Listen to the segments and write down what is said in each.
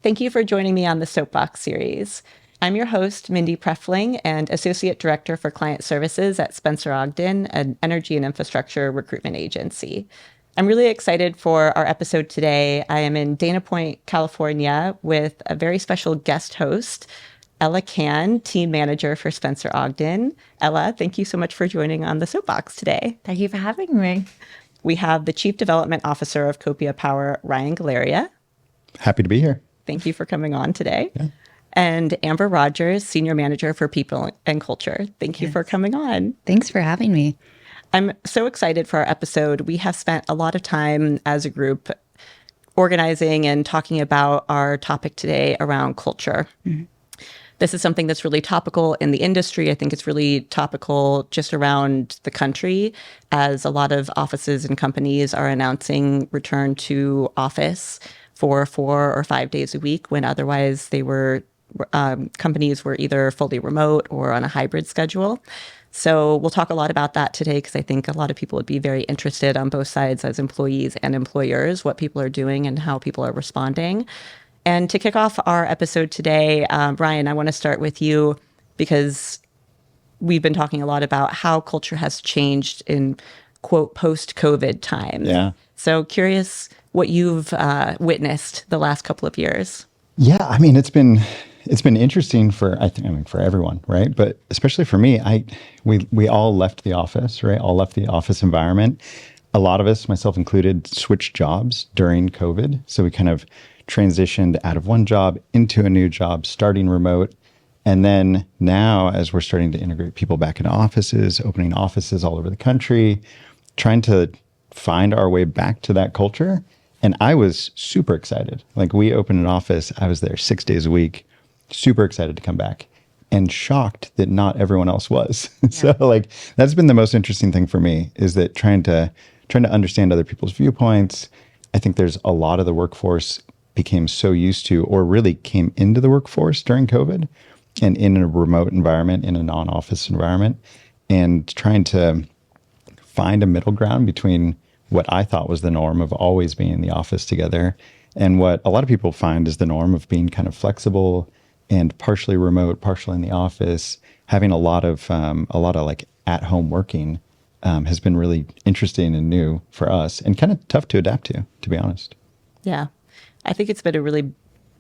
Thank you for joining me on the Soapbox series. I'm your host, Mindy Prefling, and Associate Director for Client Services at Spencer Ogden, an energy and infrastructure recruitment agency. I'm really excited for our episode today. I am in Dana Point, California, with a very special guest host, Ella Cann, Team Manager for Spencer Ogden. Ella, thank you so much for joining on the Soapbox today. Thank you for having me. We have the Chief Development Officer of Copia Power, Ryan Galeria. Happy to be here. Thank you for coming on today. Yeah. And Amber Rogers, Senior Manager for People and Culture. Thank you for coming on. Thanks for having me. I'm so excited for our episode. We have spent a lot of time as a group organizing and talking about our topic today around culture. Mm-hmm. This is something that's really topical in the industry. I think it's really topical just around the country, as a lot of offices and companies are announcing return to office for 4 or 5 days a week, when otherwise they were companies were either fully remote or on a hybrid schedule. So we'll talk a lot about that today, because I think a lot of people would be very interested on both sides, as employees and employers, what people are doing and how people are responding. And to kick off our episode today, Ryan, I want to start with you, because we've been talking a lot about how culture has changed in, quote, post-COVID times. Yeah. So curious what you've witnessed the last couple of years. Yeah, I mean, it's been interesting for everyone, right? But especially for me, we all left the office, right? All left the office environment. A lot of us, myself included, switched jobs during COVID. So we kind of transitioned out of one job into a new job, starting remote. And then now, as we're starting to integrate people back into offices, opening offices all over the country, trying to find our way back to that culture. And I was super excited. Like, we opened an office, I was there 6 days a week, super excited to come back, and shocked that not everyone else was. Yeah. So like, that's been the most interesting thing for me, is that trying to understand other people's viewpoints. I think there's a lot of the workforce became so used to, or really came into the workforce during COVID and in a remote environment, in a non-office environment, and trying to find a middle ground between what I thought was the norm of always being in the office together, and what a lot of people find is the norm of being kind of flexible and partially remote, partially in the office. Having a lot of like at-home working has been really interesting and new for us, and kind of tough to adapt to be honest. Yeah. I think it's been a really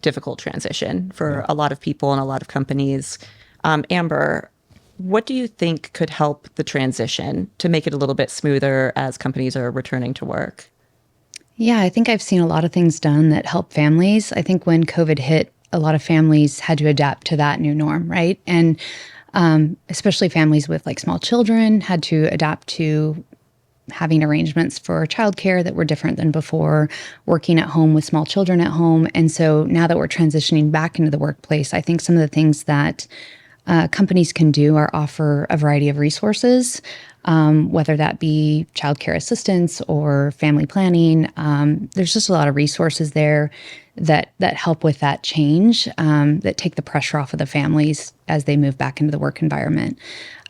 difficult transition for a lot of people and a lot of companies. Amber, what do you think could help the transition to make it a little bit smoother as companies are returning to work? Yeah, I think I've seen a lot of things done that help families. I think when COVID hit, a lot of families had to adapt to that new norm, right? And especially families with like small children had to adapt to having arrangements for childcare that were different than before, working at home with small children at home. And so now that we're transitioning back into the workplace, I think some of the things that companies can do are offer a variety of resources, whether that be childcare assistance or family planning. There's just a lot of resources there that help with that change, that take the pressure off of the families as they move back into the work environment.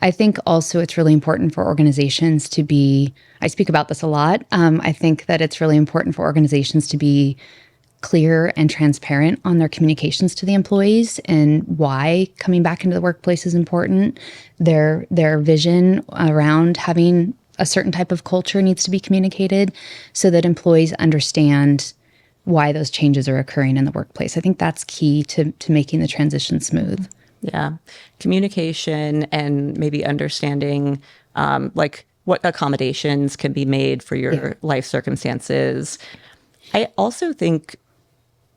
I think also it's really important for organizations to be, I speak about this a lot, I think that it's really important for organizations to be clear and transparent on their communications to the employees and why coming back into the workplace is important. Their vision around having a certain type of culture needs to be communicated so that employees understand why those changes are occurring in the workplace. I think that's key to making the transition smooth. Yeah. Communication and maybe understanding like what accommodations can be made for your life circumstances. I also think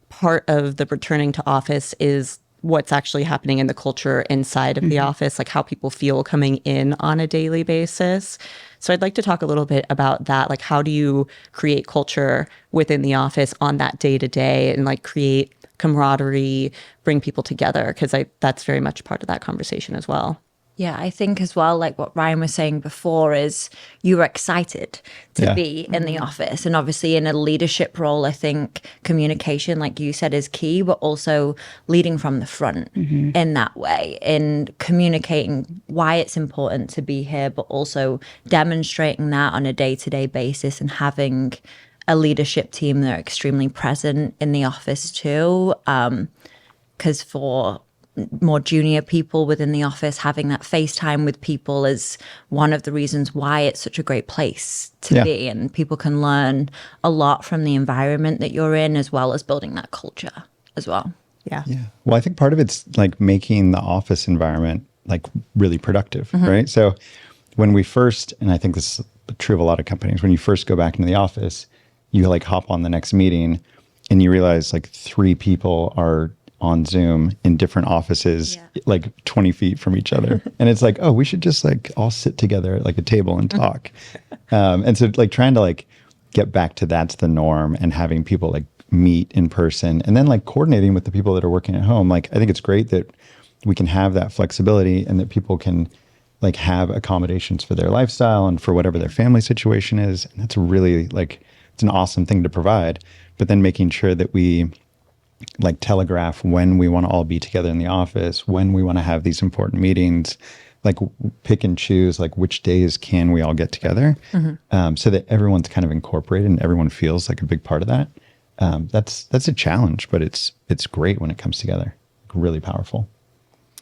part of the returning to office is what's actually happening in the culture inside of the office, like how people feel coming in on a daily basis. So I'd like to talk a little bit about that. Like, how do you create culture within the office on that day to day, and like create camaraderie, bring people together? Because that's very much part of that conversation as well. Yeah, I think as well, like what Ryan was saying before, is you were excited to be in the office. And obviously in a leadership role, I think communication, like you said, is key, but also leading from the front in that way, in communicating why it's important to be here, but also demonstrating that on a day-to-day basis and having a leadership team that are extremely present in the office too. Because for more junior people within the office, having that FaceTime with people is one of the reasons why it's such a great place to be. And people can learn a lot from the environment that you're in, as well as building that culture as well. Yeah. Well, I think part of it's like making the office environment like really productive, right? So when we first, and I think this is true of a lot of companies, when you first go back into the office, you like hop on the next meeting and you realize like 3 people are on Zoom in different offices, like 20 feet from each other. And it's like, oh, we should just like all sit together at like a table and talk. And so like trying to like get back to that's the norm and having people like meet in person and then like coordinating with the people that are working at home. Like, I think it's great that we can have that flexibility and that people can like have accommodations for their lifestyle and for whatever their family situation is. And that's really like, it's an awesome thing to provide, but then making sure that we like telegraph when we want to all be together in the office, when we want to have these important meetings, like pick and choose, like which days can we all get together, so that everyone's kind of incorporated and everyone feels like a big part of that. That's a challenge, but it's great when it comes together. Really powerful.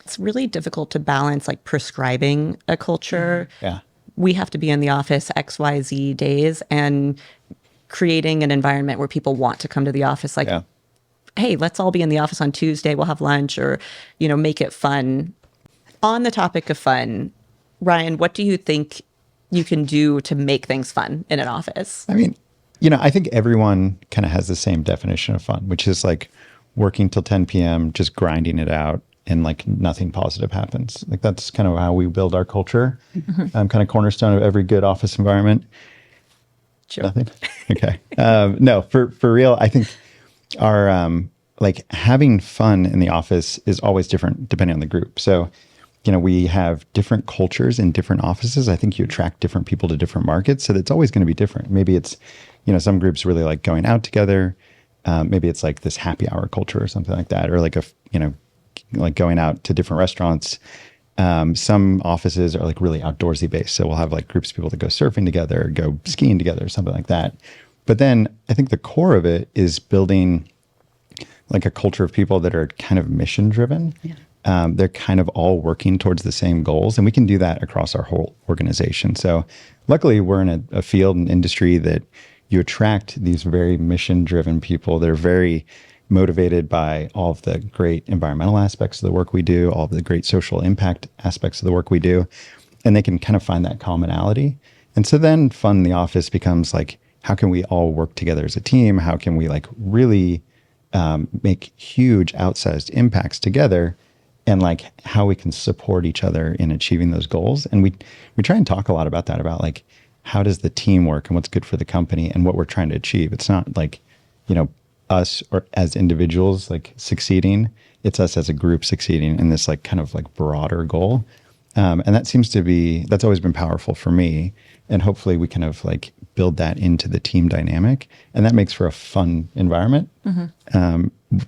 It's really difficult to balance like prescribing a culture. Yeah. We have to be in the office XYZ days and creating an environment where people want to come to the office. Like, hey, let's all be in the office on Tuesday. We'll have lunch or, make it fun. On the topic of fun, Ryan, what do you think you can do to make things fun in an office? I mean, I think everyone kind of has the same definition of fun, which is like working till 10 p.m., just grinding it out and like nothing positive happens. Like that's kind of how we build our culture. Kind of cornerstone of every good office environment. Sure. Nothing? Okay. No, for real, I think our like having fun in the office is always different depending on the group. So, we have different cultures in different offices. I think you attract different people to different markets. So it's always going to be different. Maybe it's, some groups really like going out together. Maybe it's like this happy hour culture or something like that. Or like like going out to different restaurants. Some offices are like really outdoorsy based. So we'll have like groups of people that go surfing together, go skiing together, something like that. But then I think the core of it is building like a culture of people that are kind of mission driven. They're kind of all working towards the same goals. And we can do that across our whole organization. So luckily we're in a field and industry that you attract these very mission driven people that are very motivated by all of the great environmental aspects of the work we do, all of the great social impact aspects of the work we do. And they can kind of find that commonality. And so then fun in the office becomes like, how can we all work together as a team? How can we like really make huge outsized impacts together? And like how we can support each other in achieving those goals. And we try and talk a lot about that, about like, how does the team work and what's good for the company and what we're trying to achieve. It's not like, us or as individuals like succeeding. It's us as a group succeeding in this like kind of like broader goal. And that's always been powerful for me. And hopefully we kind of like build that into the team dynamic. And that makes for a fun environment.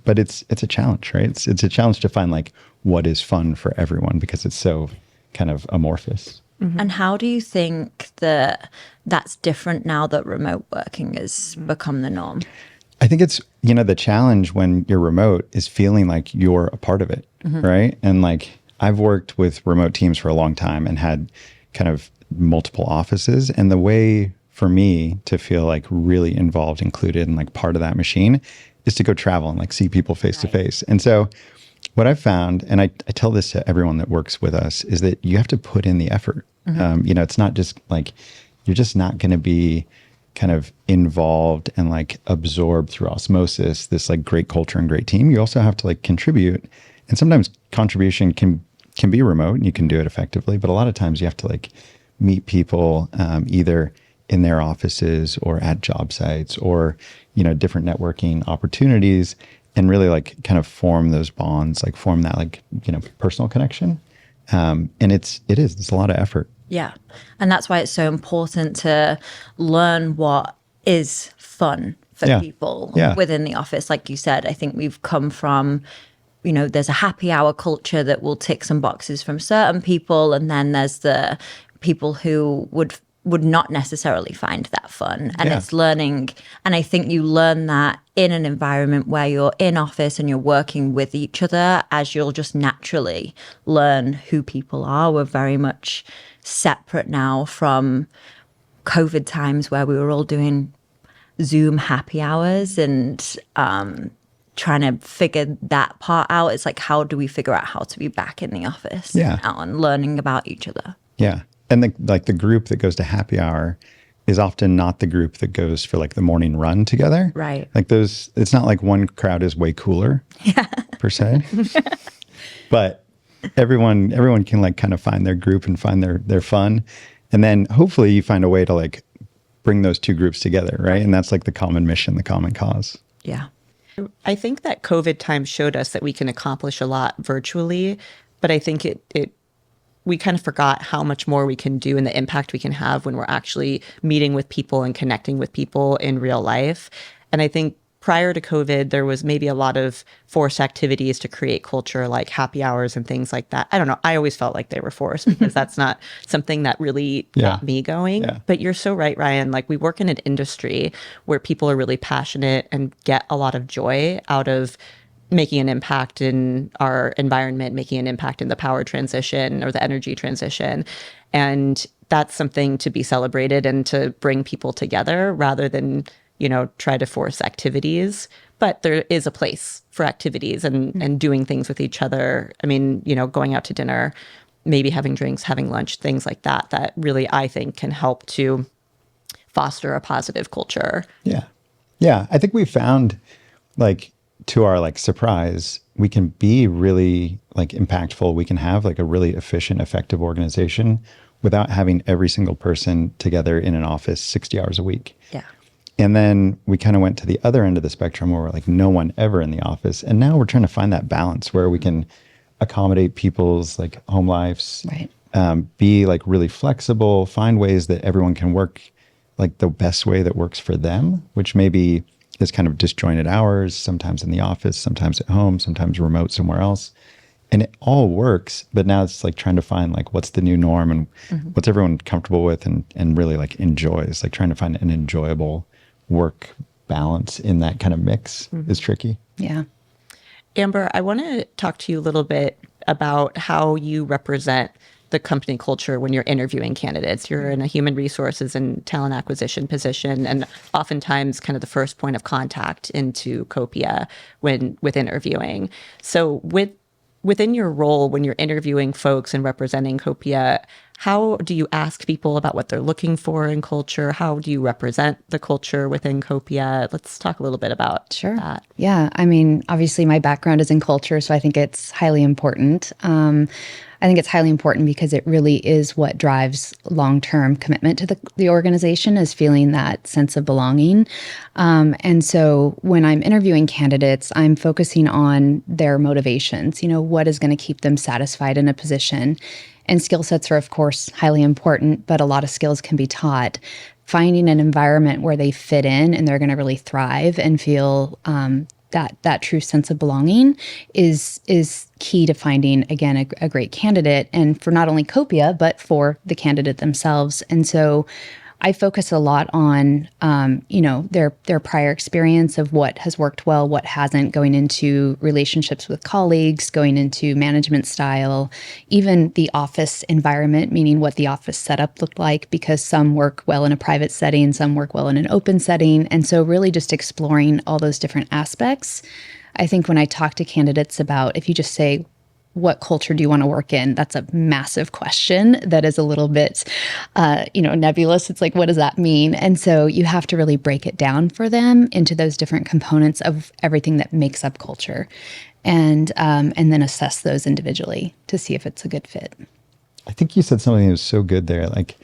But it's a challenge, right? It's a challenge to find like what is fun for everyone because it's so kind of amorphous. And how do you think that that's different now that remote working has become the norm? I think it's, the challenge when you're remote is feeling like you're a part of it, right? And like I've worked with remote teams for a long time and had kind of multiple offices. And the way for me to feel like really involved, included, and like part of that machine is to go travel and like see people face to face. And so what I've found, and I tell this to everyone that works with us, is that you have to put in the effort. It's not just like, you're just not going to be kind of involved and like absorbed through osmosis, this like great culture and great team. You also have to like contribute. And sometimes contribution can be remote and you can do it effectively. But a lot of times you have to like meet people either in their offices or at job sites or, different networking opportunities and really like kind of form those bonds, like form that like, personal connection. And it's a lot of effort. Yeah. And that's why it's so important to learn what is fun for people within the office. Like you said, I think we've come from, there's a happy hour culture that will tick some boxes from certain people. And then there's the people who would would not necessarily find that fun. And it's learning. And I think you learn that in an environment where you're in office and you're working with each other, as you'll just naturally learn who people are. We're very much separate now from COVID times where we were all doing Zoom happy hours and trying to figure that part out. It's like, how do we figure out how to be back in the office now and learning about each other? Yeah. And the group that goes to happy hour is often not the group that goes for like the morning run together. Right. Like those, it's not like one crowd is way cooler per se, but everyone can like kind of find their group and find their fun. And then hopefully you find a way to like bring those two groups together. Right. And that's like the common mission, the common cause. Yeah. I think that COVID time showed us that we can accomplish a lot virtually, but I think we kind of forgot how much more we can do and the impact we can have when we're actually meeting with people and connecting with people in real life. And I think prior to COVID, there was maybe a lot of forced activities to create culture, like happy hours and things like that. I don't know. I always felt like they were forced because that's not something that really got me going. Yeah. But you're so right, Ryan. Like we work in an industry where people are really passionate and get a lot of joy out of making an impact in our environment, making an impact in the power transition or the energy transition. And that's something to be celebrated and to bring people together rather than, try to force activities. But there is a place for activities and doing things with each other. I mean, going out to dinner, maybe having drinks, having lunch, things like that really, I think, can help to foster a positive culture. Yeah. Yeah. I think we found like, to our like surprise, we can be really like impactful. We can have like a really efficient, effective organization without having every single person together in an office 60 hours a week. Yeah. And then we kind of went to the other end of the spectrum where we're like no one ever in the office. And now we're trying to find that balance where we can accommodate people's like home lives, be like really flexible, find ways that everyone can work like the best way that works for them, which maybe is kind of disjointed hours, sometimes in the office, sometimes at home, sometimes remote somewhere else. And it all works, but now it's like trying to find like what's the new norm and what's everyone comfortable with and really like enjoys. Like trying to find an enjoyable work balance in that kind of mix is tricky. Yeah. Amber, I want to talk to you a little bit about how you represent the company culture when you're interviewing candidates. You're in a human resources and talent acquisition position, and oftentimes kind of the first point of contact into Copia with interviewing. So within your role when you're interviewing folks and representing Copia, how do you ask people about what they're looking for in culture? How do you represent the culture within Copia? Let's talk a little bit about that. Yeah. I mean, obviously my background is in culture, so I think it's highly important. I think it's highly important because it really is what drives long-term commitment to the organization, is feeling that sense of belonging. And so when I'm interviewing candidates, I'm focusing on their motivations, what is going to keep them satisfied in a position. And skill sets are, of course, highly important, but a lot of skills can be taught. Finding an environment where they fit in and they're going to really thrive and feel that true sense of belonging is key to finding, again, a great candidate, and for not only Copia, but for the candidate themselves. And so I focus a lot on, their prior experience of what has worked well, what hasn't, going into relationships with colleagues, going into management style, even the office environment, meaning what the office setup looked like, because some work well in a private setting, some work well in an open setting. And so really just exploring all those different aspects. I think when I talk to candidates about, if you just say, what culture do you want to work in? That's a massive question that is a little bit, nebulous. It's like, what does that mean? And so you have to really break it down for them into those different components of everything that makes up culture, and then assess those individually to see if it's a good fit. I think you said something that was so good there, like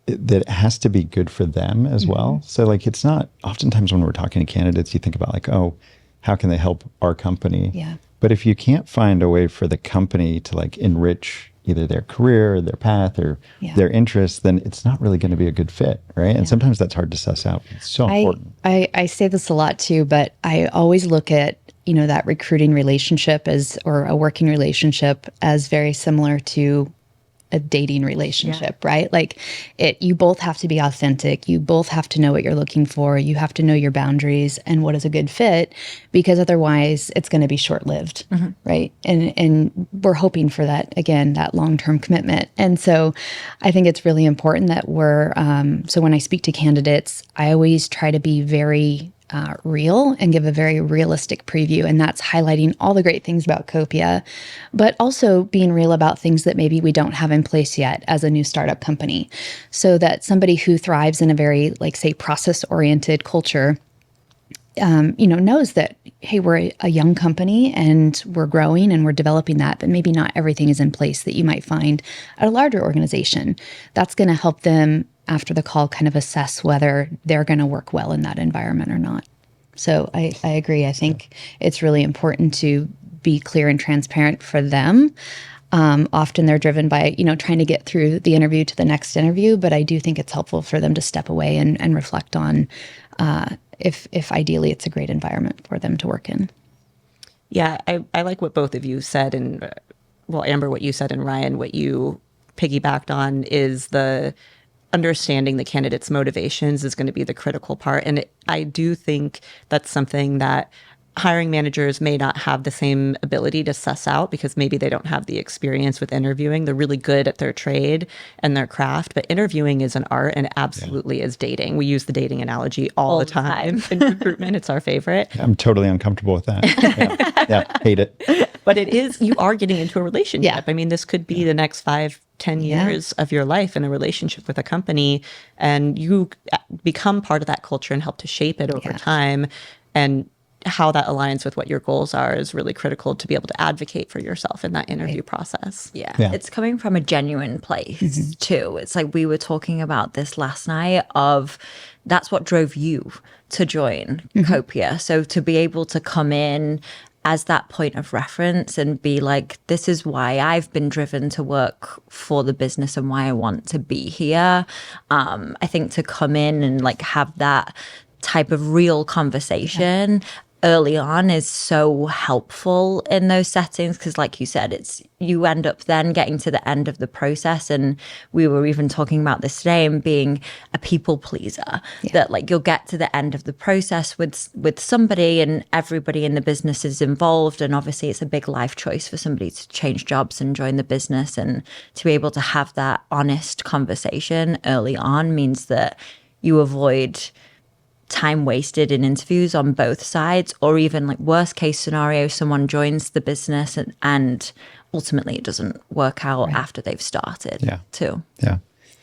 that it has to be good for them as well. So like, it's not, oftentimes when we're talking to candidates, you think about like, oh, how can they help our company? Yeah. But if you can't find a way for the company to like enrich either their career or their path or their interests, then it's not really going to be a good fit, right? And sometimes that's hard to suss out. It's so important. I say this a lot too, but I always look at, that recruiting relationship or a working relationship as very similar to a dating relationship, right? Like you both have to be authentic. You both have to know what you're looking for. You have to know your boundaries and what is a good fit, because otherwise it's going to be short-lived, right? And we're hoping for that, again, that long-term commitment. And so I think it's really important that so when I speak to candidates, I always try to be very real and give a very realistic preview. And that's highlighting all the great things about Copia, but also being real about things that maybe we don't have in place yet as a new startup company. So that somebody who thrives in a very, like, say, process-oriented culture, knows that, hey, we're a young company and we're growing and we're developing that, but maybe not everything is in place that you might find at a larger organization. That's going to help them after the call kind of assess whether they're going to work well in that environment or not. So I agree. I think it's really important to be clear and transparent for them. Often they're driven by, trying to get through the interview to the next interview, but I do think it's helpful for them to step away and reflect on if ideally it's a great environment for them to work in. Yeah, I like what both of you said, and Amber, what you said, and Ryan, what you piggybacked on is the understanding the candidate's motivations is going to be the critical part. And I do think that's something that hiring managers may not have the same ability to suss out because maybe they don't have the experience with interviewing. They're really good at their trade and their craft, but interviewing is an art and absolutely is dating. We use the dating analogy all the time in recruitment. It's our favorite. I'm totally uncomfortable with that. Yeah, hate it. But it is, you are getting into a relationship. Yeah. I mean, this could be the next 5-10 years of your life in a relationship with a company, and you become part of that culture and help to shape it over time. And how that aligns with what your goals are is really critical to be able to advocate for yourself in that interview process. Yeah. It's coming from a genuine place too. It's like we were talking about this last night of that's what drove you to join Copia. So to be able to come in as that point of reference and be like, this is why I've been driven to work for the business and why I want to be here. I think to come in and like have that type of real conversation early on is so helpful in those settings, because like you said, it's you end up then getting to the end of the process, and we were even talking about this today, and being a people pleaser, that like you'll get to the end of the process with somebody and everybody in the business is involved, and obviously it's a big life choice for somebody to change jobs and join the business, and to be able to have that honest conversation early on means that you avoid time wasted in interviews on both sides, or even like worst case scenario, someone joins the business and ultimately it doesn't work out after they've started too. Yeah.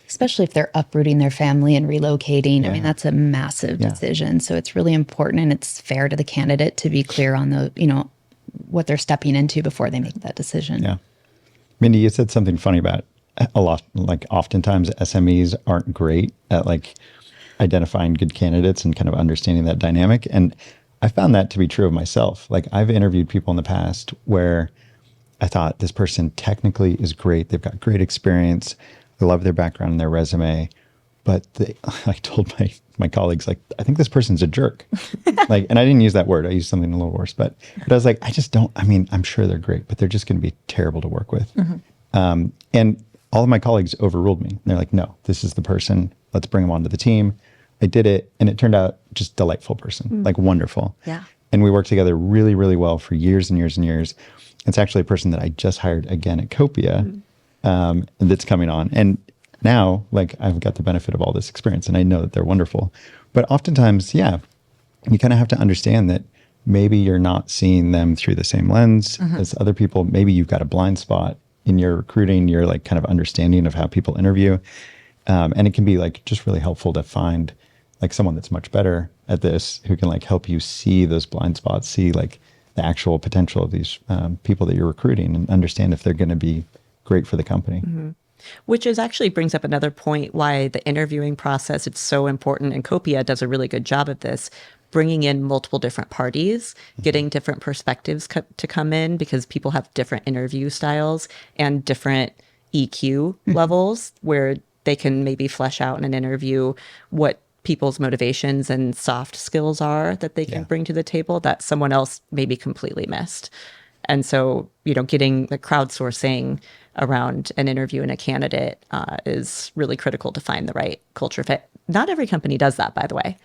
Especially if they're uprooting their family and relocating. I mean, that's a massive decision. So it's really important, and it's fair to the candidate to be clear on the, what they're stepping into before they make that decision. Yeah. Mindy, you said something funny about a lot, like oftentimes SMEs aren't great at like identifying good candidates and kind of understanding that dynamic. And I found that to be true of myself. Like I've interviewed people in the past where I thought this person technically is great. They've got great experience. I love their background and their resume. But I told my colleagues, like, I think this person's a jerk. Like, and I didn't use that word. I used something a little worse. But I was like, I'm sure they're great, but they're just going to be terrible to work with. And all of my colleagues overruled me. They're like, no, this is the person. Let's bring them onto the team. I did it, and it turned out just delightful person, like wonderful. Yeah. And we worked together really, really well for years and years and years. It's actually a person that I just hired again at Copia that's coming on. And now, like, I've got the benefit of all this experience, and I know that they're wonderful. But oftentimes, you kind of have to understand that maybe you're not seeing them through the same lens as other people. Maybe you've got a blind spot in your recruiting, your like kind of understanding of how people interview. And it can be like just really helpful to find like someone that's much better at this who can like help you see those blind spots, see like the actual potential of these people that you're recruiting, and understand if they're going to be great for the company. Which is actually brings up another point why the interviewing process, it's so important, and Copia does a really good job of this, bringing in multiple different parties, getting different perspectives to come in, because people have different interview styles and different EQ levels, where they can maybe flesh out in an interview what people's motivations and soft skills are that they can bring to the table that someone else maybe completely missed. And so getting the crowdsourcing around an interview and a candidate is really critical to find the right culture fit. Not every company does that, by the way.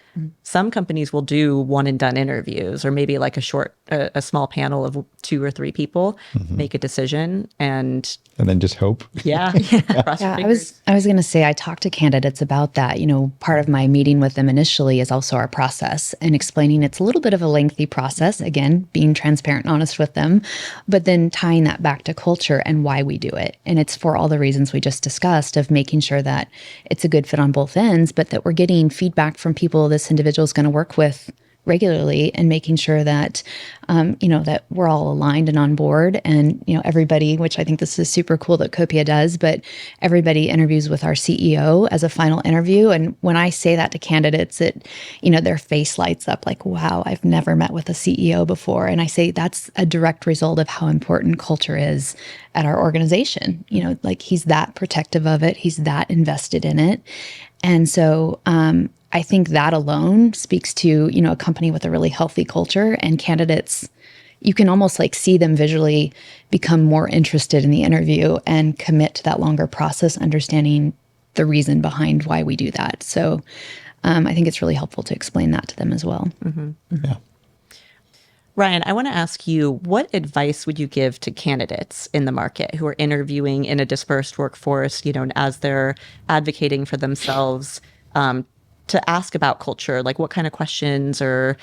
Some companies will do one and done interviews, or maybe like a small panel of 2 or 3 people, make a decision, and then just hope. Yeah. Cross your Yeah, fingers. I was going to say, I talked to candidates about that. Part of my meeting with them initially is also our process and explaining it's a little bit of a lengthy process, again, being transparent and honest with them, but then tying that back to culture and why we do it. And it's for all the reasons we just discussed, of making sure that it's a good fit on both ends, but that we're getting feedback from people this individual is going to work with regularly, and making sure that, that we're all aligned and on board. And, everybody, which I think this is super cool that Copia does, but everybody interviews with our CEO as a final interview. And when I say that to candidates, their face lights up like, wow, I've never met with a CEO before. And I say that's a direct result of how important culture is at our organization. Like, he's that protective of it. He's that invested in it. And so, I think that alone speaks to, a company with a really healthy culture, and candidates, you can almost like see them visually become more interested in the interview and commit to that longer process, understanding the reason behind why we do that. So I think it's really helpful to explain that to them as well. Yeah. Ryan, I want to ask you, what advice would you give to candidates in the market who are interviewing in a dispersed workforce, as they're advocating for themselves, to ask about culture? Like, what kind of questions, or,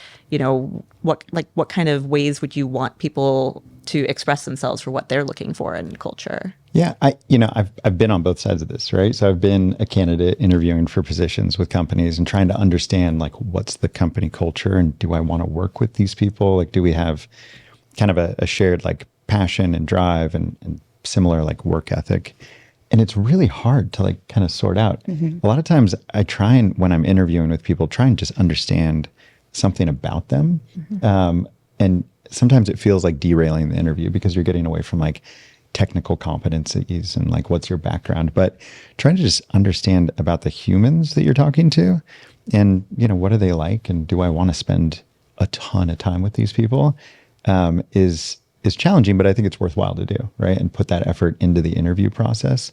what kind of ways would you want people to express themselves for what they're looking for in culture? Yeah, I've been on both sides of this, right? So I've been a candidate interviewing for positions with companies and trying to understand, like, what's the company culture, and do I want to work with these people? Like, do we have kind of a shared like passion and drive and similar like work ethic? And it's really hard to like kind of sort out. A lot of times I try, and when I'm interviewing with people, try and just understand something about them. And sometimes it feels like derailing the interview because you're getting away from like technical competencies and like, what's your background, but trying to just understand about the humans that you're talking to, and, what are they like? And do I want to spend a ton of time with these people? Is challenging, but I think it's worthwhile to do, right? And put that effort into the interview process.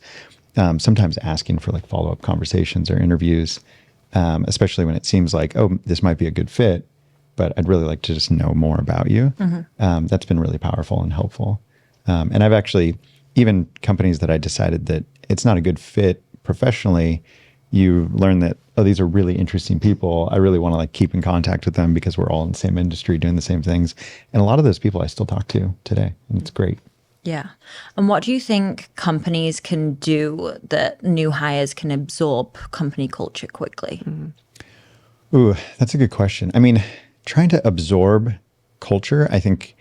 Sometimes asking for like follow-up conversations or interviews, especially when it seems like, oh, this might be a good fit, but I'd really like to just know more about you. That's been really powerful and helpful. And I've actually, even companies that I decided that it's not a good fit professionally, you learn that, oh, these are really interesting people. I really want to like keep in contact with them because we're all in the same industry doing the same things. And a lot of those people I still talk to today, and it's great. Yeah. And what do you think companies can do that new hires can absorb company culture quickly? Ooh, that's a good question. I mean, trying to absorb culture, I think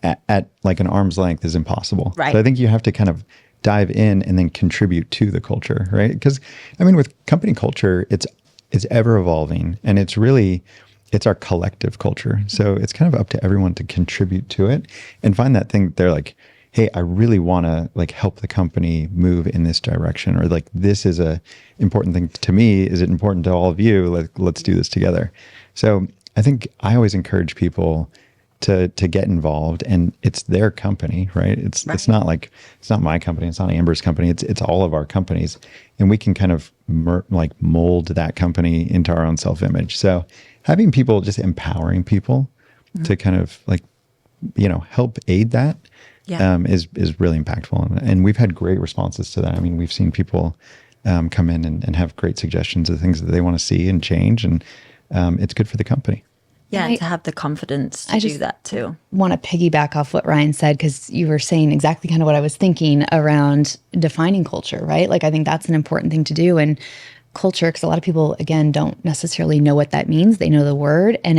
at like an arm's length is impossible. Right. So I think you have to kind of dive in and then contribute to the culture, right? Because I mean, with company culture, it's ever evolving, and it's our collective culture. So it's kind of up to everyone to contribute to it and find that thing that they're like, hey, I really want to like help the company move in this direction, or like, this is a important thing to me. Is it important to all of you? Like, let's do this together. So I think I always encourage people to get involved, and it's their company, right? It's not like, it's not my company, it's not Amber's company, it's all of our companies, and we can kind of like mold that company into our own self-image. So having people, just empowering people to kind of like, help aid that is really impactful. And we've had great responses to that. I mean, we've seen people come in and have great suggestions of things that they want to see and change, and it's good for the company. Yeah, and to have the confidence to do that too. Want to piggyback off what Ryan said, because you were saying exactly kind of what I was thinking around defining culture, right? Like, I think that's an important thing to do. And culture, because a lot of people, again, don't necessarily know what that means. They know the word, and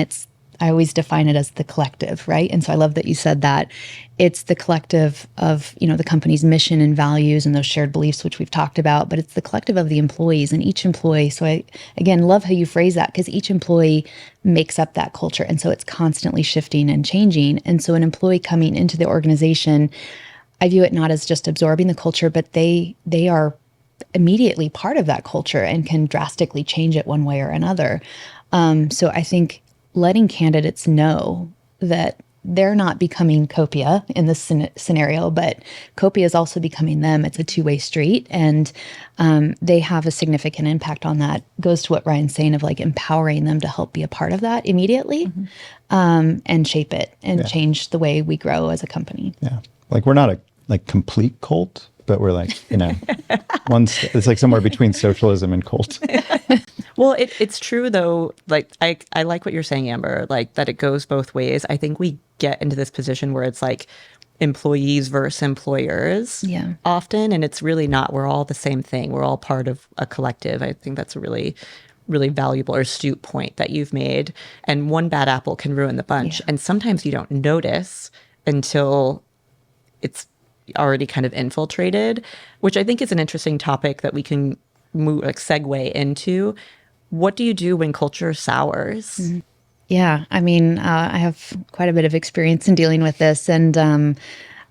I always define it as the collective, right? And so I love that you said that. It's the collective of, the company's mission and values and those shared beliefs, which we've talked about, but it's the collective of the employees, and each employee. So I, again, love how you phrase that, because each employee makes up that culture. And so it's constantly shifting and changing. And so an employee coming into the organization, I view it not as just absorbing the culture, but they are immediately part of that culture and can drastically change it one way or another. So I think letting candidates know that they're not becoming Copia in this scenario, but Copia is also becoming them. It's a two-way street, and they have a significant impact on that. Goes to what Ryan's saying of like empowering them to help be a part of that immediately, and shape it and change the way we grow as a company. Yeah. Like we're not a like complete cult, but we're like, it's like somewhere between socialism and cult. Well, it's true though. Like I like what you're saying, Amber, like that it goes both ways. I think we get into this position where it's like employees versus employers often, and it's really not. We're all the same thing. We're all part of a collective. I think that's a really, really valuable or astute point that you've made. And one bad apple can ruin the bunch. And sometimes you don't notice until it's already kind of infiltrated, which I think is an interesting topic that we can segue into. What do you do when culture sours? Yeah, I mean, I have quite a bit of experience in dealing with this, and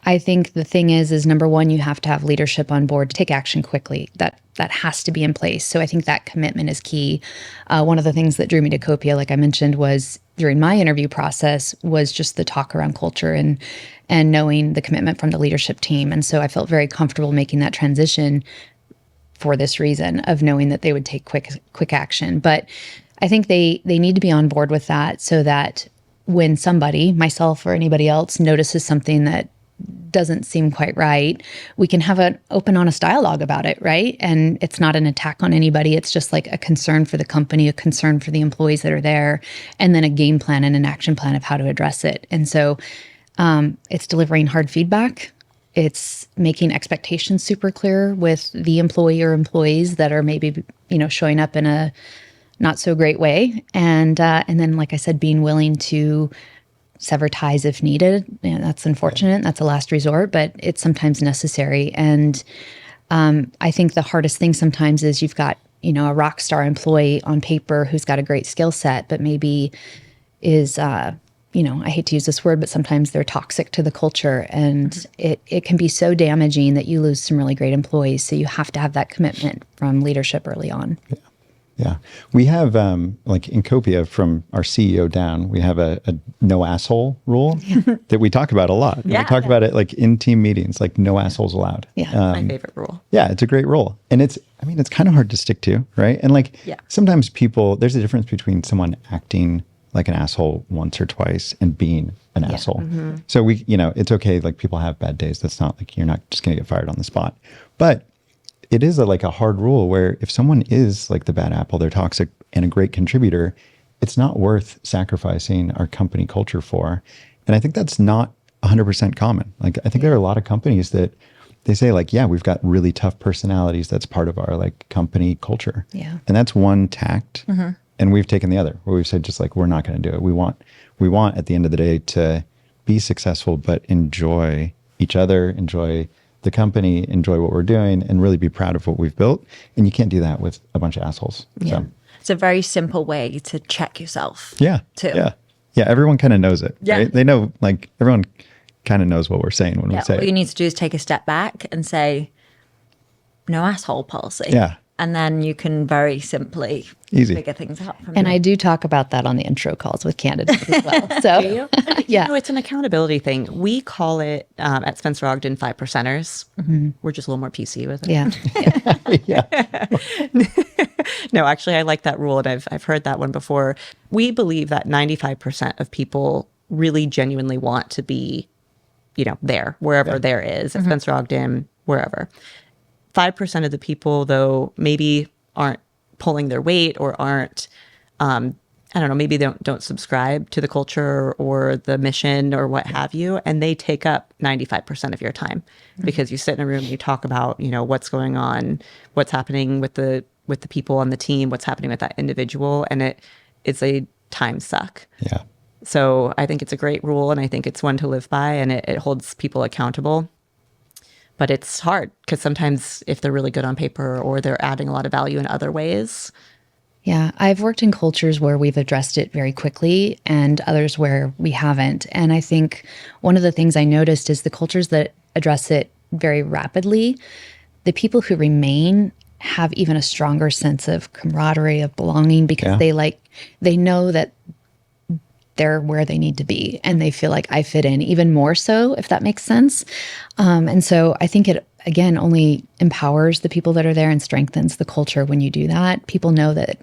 I think the thing is number one, you have to have leadership on board to take action quickly. That has to be in place. So I think that commitment is key. One of the things that drew me to Copia, like I mentioned, was during my interview process, was just the talk around culture and knowing the commitment from the leadership team. And so I felt very comfortable making that transition for this reason of knowing that they would take quick action. But I think they need to be on board with that so that when somebody, myself or anybody else, notices something that doesn't seem quite right, we can have an open, honest dialogue about it, right? And it's not an attack on anybody. It's just like a concern for the company, a concern for the employees that are there, and then a game plan and an action plan of how to address it. And so it's delivering hard feedback. It's making expectations super clear with the employee or employees that are maybe, showing up in a not so great way. And then, like I said, being willing to sever ties if needed. That's unfortunate. That's a last resort, but it's sometimes necessary. And I think the hardest thing sometimes is you've got, a rock star employee on paper who's got a great skill set, but maybe is, I hate to use this word, but sometimes they're toxic to the culture, and it can be so damaging that you lose some really great employees. So you have to have that commitment from leadership early on. Yeah. We have, like in Copia, from our CEO down, we have a no asshole rule that we talk about a lot. We talk about it like in team meetings, like no assholes allowed. Yeah, my favorite rule. Yeah, it's a great rule. And it's kind of hard to stick to, right? And like sometimes there's a difference between someone acting like an asshole once or twice and being an asshole. Mm-hmm. So it's okay. Like people have bad days. That's not like, you're not just going to get fired on the spot. But it is like a hard rule where if someone is like the bad apple, they're toxic and a great contributor, it's not worth sacrificing our company culture for. And I think that's not 100% common. Like, I think there are a lot of companies that they say like, yeah, we've got really tough personalities. That's part of our like company culture. Yeah. And that's one tact. Mm-hmm. And we've taken the other, where we've said just like, we're not going to do it. We want at the end of the day to be successful, but enjoy each other, enjoy the company, enjoy what we're doing, and really be proud of what we've built. And you can't do that with a bunch of assholes. Yeah. So. It's a very simple way to check yourself. Yeah. Too. Yeah. Yeah. Everyone kind of knows it. Yeah. Right? They know, like, everyone kind of knows what we're saying when we say all it. you need to do is take a step back and say, no asshole policy. Yeah. And then you can very simply figure things out from And there. I do talk about that on the intro calls with candidates as well. So, yeah. It's an accountability thing. We call it at Spencer Ogden 5%ers. Mm-hmm. We're just a little more PC with it. Yeah. No, actually, I like that rule, and I've heard that one before. We believe that 95% of people really genuinely want to be, there, wherever there is, at Spencer Ogden, wherever. 5% of the people, though, maybe aren't pulling their weight or aren't, maybe they don't subscribe to the culture or the mission or what have you. And they take up 95% of your time because you sit in a room, you talk about, what's going on, what's happening with the people on the team, what's happening with that individual. And it's a time suck. Yeah. So I think it's a great rule, and I think it's one to live by, and it holds people accountable. But it's hard because sometimes if they're really good on paper or they're adding a lot of value in other ways. Yeah, I've worked in cultures where we've addressed it very quickly and others where we haven't. And I think one of the things I noticed is the cultures that address it very rapidly, the people who remain have even a stronger sense of camaraderie, of belonging, because they know that they're where they need to be and they feel like I fit in even more so, if that makes sense. And so I think it, again, only empowers the people that are there and strengthens the culture when you do that. People know that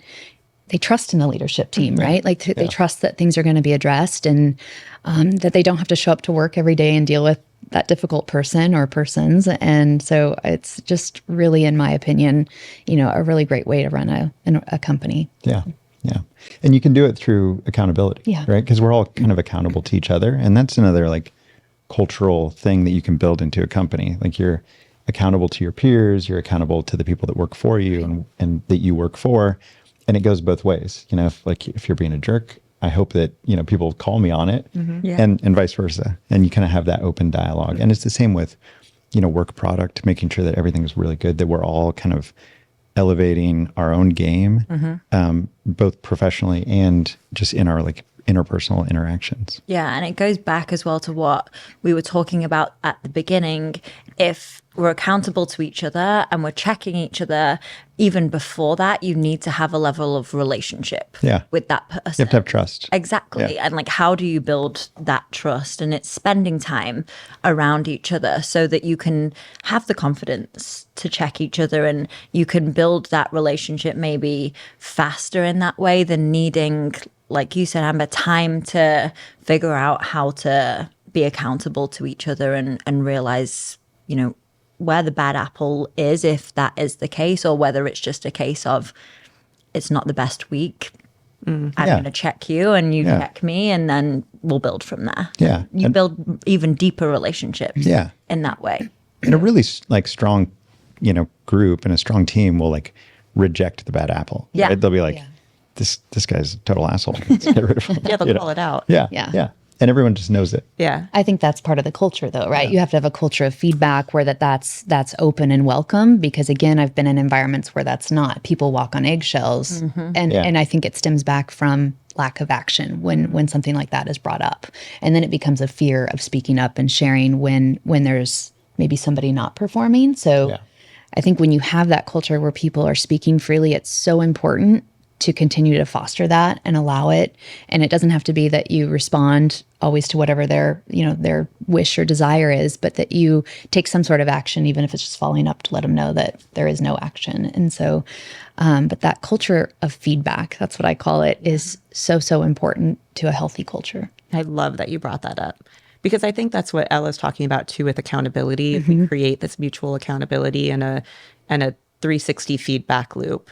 they trust in a leadership team, right? Like they trust that things are going to be addressed and that they don't have to show up to work every day and deal with that difficult person or persons. And so it's just really, in my opinion, a really great way to run a company. Yeah. Yeah. And you can do it through accountability, right? Because we're all kind of accountable to each other. And that's another like cultural thing that you can build into a company. Like you're accountable to your peers, you're accountable to the people that work for you and that you work for. And it goes both ways. If you're being a jerk, I hope that, people call me on it and vice versa. And you kind of have that open dialogue. And it's the same with, work product, making sure that everything's really good, that we're all kind of elevating our own game, both professionally and just in our like interpersonal interactions. Yeah, and it goes back as well to what we were talking about at the beginning. If we're accountable to each other and we're checking each other, even before that, you need to have a level of relationship with that person. You have to have trust. Exactly. And like, how do you build that trust? And it's spending time around each other so that you can have the confidence to check each other and you can build that relationship maybe faster in that way than needing, like you said, Amber, time to figure out how to be accountable to each other and realize, where the bad apple is, if that is the case, or whether it's just a case of it's not the best week. I'm going to check you and you check me, and then we'll build from there. Yeah. You build even deeper relationships in that way. And a really like strong, group and a strong team will like reject the bad apple. Yeah. Right? They'll be like, this guy's a total asshole. Let's get rid of him. They'll call it out. Yeah. And everyone just knows it. Yeah. I think that's part of the culture though, right? You have to have a culture of feedback where that's open and welcome, because again, I've been in environments where that's not. People walk on eggshells. And I think it stems back from lack of action when something like that is brought up. And then it becomes a fear of speaking up and sharing when there's maybe somebody not performing. So I think when you have that culture where people are speaking freely, it's so important to continue to foster that and allow it. And it doesn't have to be that you respond always to whatever their wish or desire is, but that you take some sort of action, even if it's just following up to let them know that there is no action. And so, but that culture of feedback, that's what I call it, is so important to a healthy culture. I love that you brought that up, because I think that's what Ella's talking about too with accountability. If we create this mutual accountability and a 360 feedback loop.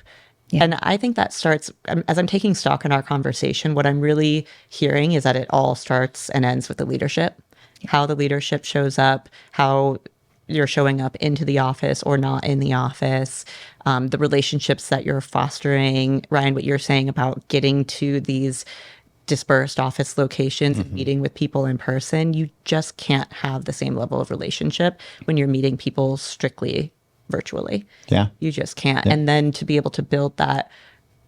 Yeah. And I think that starts, as I'm taking stock in our conversation, what I'm really hearing is that it all starts and ends with the leadership, how the leadership shows up, how you're showing up into the office or not in the office, the relationships that you're fostering. Ryan, what you're saying about getting to these dispersed office locations and meeting with people in person, you just can't have the same level of relationship when you're meeting people strictly virtually. Yeah. You just can't. And then to be able to build that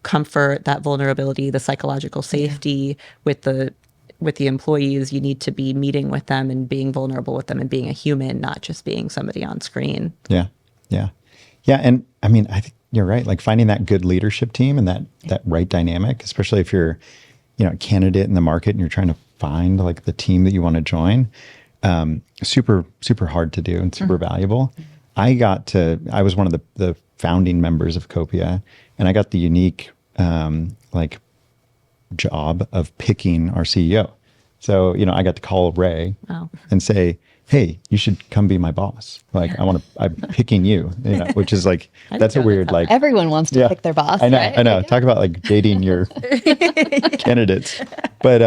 comfort, that vulnerability, the psychological safety with the employees, you need to be meeting with them and being vulnerable with them and being a human, not just being somebody on screen. Yeah. And I mean, I think you're right. Like finding that good leadership team and that right dynamic, especially if you're, a candidate in the market and you're trying to find like the team that you want to join, super, super hard to do and super valuable. I was one of the founding members of Copia, and I got the unique job of picking our CEO. So, I got to call Ray and say, hey, you should come be my boss. Like, I'm picking you, which is like, that's a weird, like. Everyone wants to pick their boss. I know, right? I know. Talk about like dating your candidates. But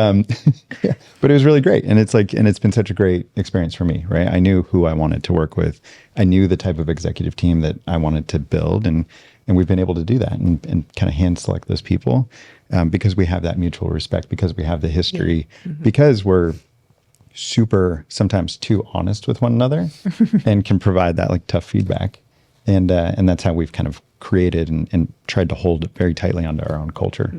but it was really great. And it's been such a great experience for me, right? I knew who I wanted to work with. I knew the type of executive team that I wanted to build. And we've been able to do that and kind of hand select those people because we have that mutual respect, because we have the history, because we're super sometimes too honest with one another and can provide that like tough feedback. And that's how we've kind of created and tried to hold it very tightly onto our own culture.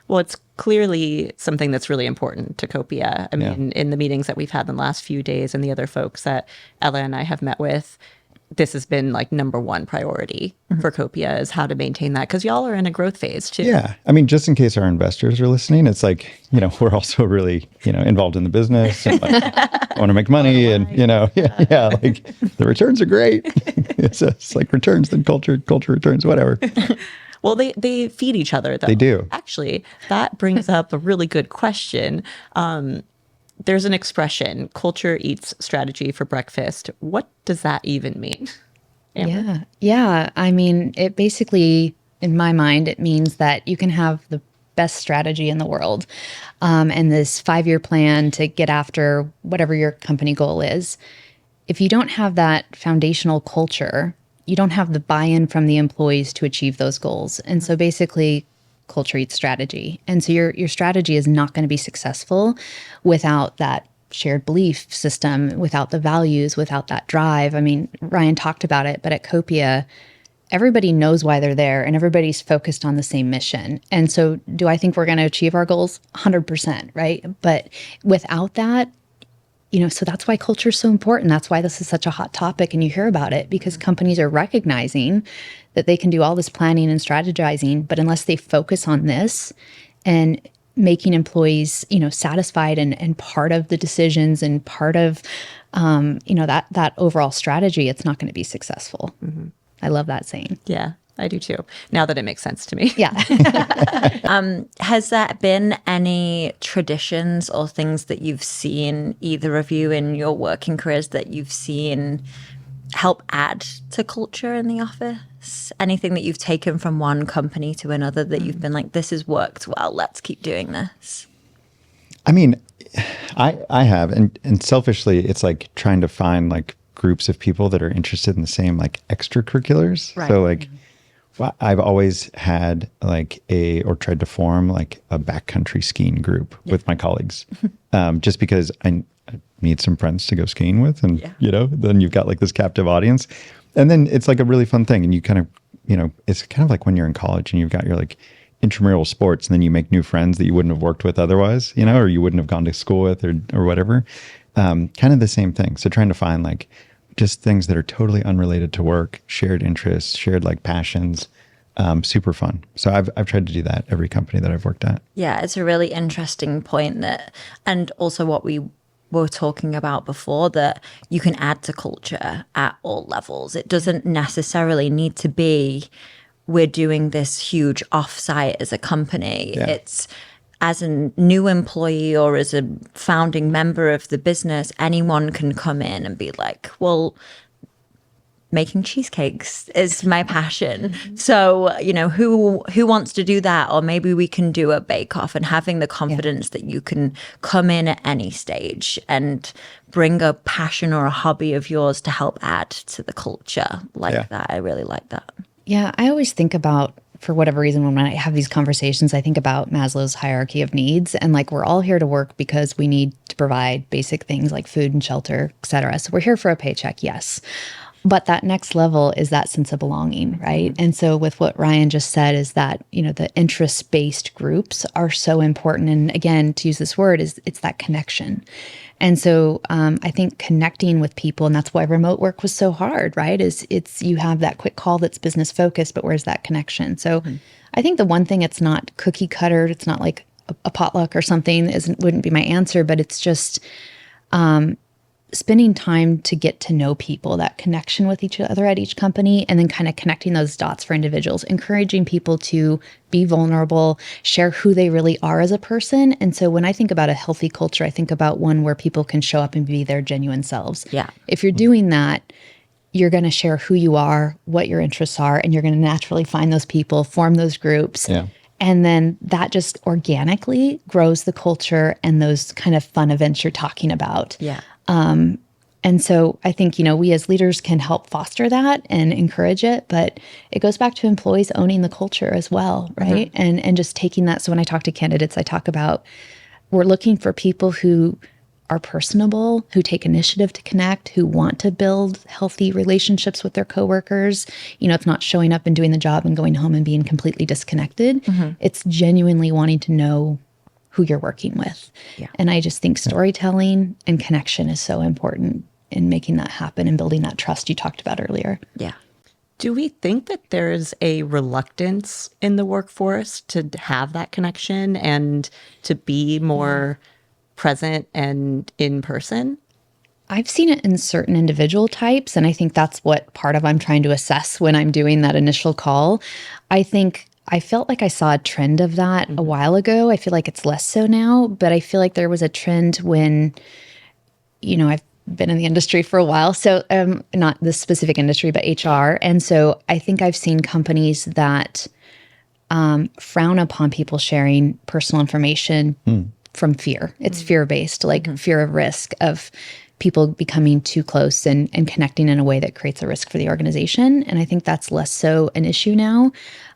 Well, it's clearly something that's really important to Copia. I mean, in the meetings that we've had in the last few days and the other folks that Ella and I have met with, this has been like number one priority for Copia, is how to maintain that, because y'all are in a growth phase too. Yeah. I mean, just in case our investors are listening, it's like, we're also really, involved in the business and like, want to make money and, like the returns are great. It's like returns, then culture returns, whatever. Well, they feed each other, though. They do. Actually, that brings up a really good question. There's an expression, culture eats strategy for breakfast. What does that even mean? Amber? Yeah. I mean, it basically, in my mind, it means that you can have the best strategy in the world and this 5-year plan to get after whatever your company goal is. If you don't have that foundational culture, you don't have the buy-in from the employees to achieve those goals. And so basically, culture eats strategy. And so your strategy is not going to be successful without that shared belief system, without the values, without that drive. I mean, Ryan talked about it, but at Copia, everybody knows why they're there and everybody's focused on the same mission. And so do I think we're going to achieve our goals? 100%, right? But without that, so that's why culture is so important. That's why this is such a hot topic and you hear about it, because companies are recognizing that they can do all this planning and strategizing, but unless they focus on this and making employees, satisfied and part of the decisions and part of, that overall strategy, it's not going to be successful. Mm-hmm. I love that saying. Yeah, I do too. Now that it makes sense to me. Yeah. Has there been any traditions or things that you've seen, either of you in your working careers, that you've seen help add to culture in the office? Anything that you've taken from one company to another that you've been like, this has worked well, let's keep doing this? I mean, I have, and selfishly, it's like trying to find like groups of people that are interested in the same like extracurriculars. Right. So like, I've always had like or tried to form like a backcountry skiing group with my colleagues, just because I need some friends to go skiing with, and then you've got like this captive audience, and then it's like a really fun thing, and you kind of, it's kind of like when you're in college and you've got your like intramural sports, and then you make new friends that you wouldn't have worked with otherwise, or you wouldn't have gone to school with or whatever. Kind of the same thing. So trying to find like just things that are totally unrelated to work, shared interests, shared like passions, super fun. So I've tried to do that every company that I've worked at. Yeah, it's a really interesting point and also what we were talking about before, that you can add to culture at all levels. It doesn't necessarily need to be, we're doing this huge offsite as a company. Yeah. It's as a new employee or as a founding member of the business, anyone can come in and be like, well, making cheesecakes is my passion. So, who wants to do that? Or maybe we can do a bake-off, and having the confidence that you can come in at any stage and bring a passion or a hobby of yours to help add to the culture that. I really like that. Yeah, I always think about, for whatever reason, when I have these conversations, I think about Maslow's hierarchy of needs, and like we're all here to work because we need to provide basic things like food and shelter, et cetera. So we're here for a paycheck, yes. But that next level is that sense of belonging, right? And so with what Ryan just said is that, the interest-based groups are so important. And again, to use this word, it's that connection. And so I think connecting with people, and that's why remote work was so hard, right? It's you have that quick call that's business focused, but where's that connection? So I think the one thing, it's not cookie cutter, it's not like a potluck or something, wouldn't be my answer, but it's just spending time to get to know people, that connection with each other at each company, and then kind of connecting those dots for individuals, encouraging people to be vulnerable, share who they really are as a person. And so when I think about a healthy culture, I think about one where people can show up and be their genuine selves. Yeah. If you're doing that, you're going to share who you are, what your interests are, and you're going to naturally find those people, form those groups. Yeah. And then that just organically grows the culture and those kind of fun events you're talking about. Yeah. And so I think, we as leaders can help foster that and encourage it, but it goes back to employees owning the culture as well, right? Mm-hmm. And just taking that. So when I talk to candidates, I talk about, we're looking for people who are personable, who take initiative to connect, who want to build healthy relationships with their coworkers. It's not showing up and doing the job and going home and being completely disconnected. Mm-hmm. It's genuinely wanting to know who you're working with. Yeah. And I just think storytelling and connection is so important. in making that happen and building that trust you talked about earlier. Yeah. Do we think that there's a reluctance in the workforce to have that connection and to be more present and in person? I've seen it in certain individual types, and I think that's what part of I'm trying to assess when I'm doing that initial call. I think I felt like I saw a trend of that a while ago. I feel like it's less so now, but I feel like there was a trend when, I've been in the industry for a while, so not this specific industry, but HR. And so I think I've seen companies that frown upon people sharing personal information from fear. It's fear-based, like fear of risk, of people becoming too close and connecting in a way that creates a risk for the organization. And I think that's less so an issue now.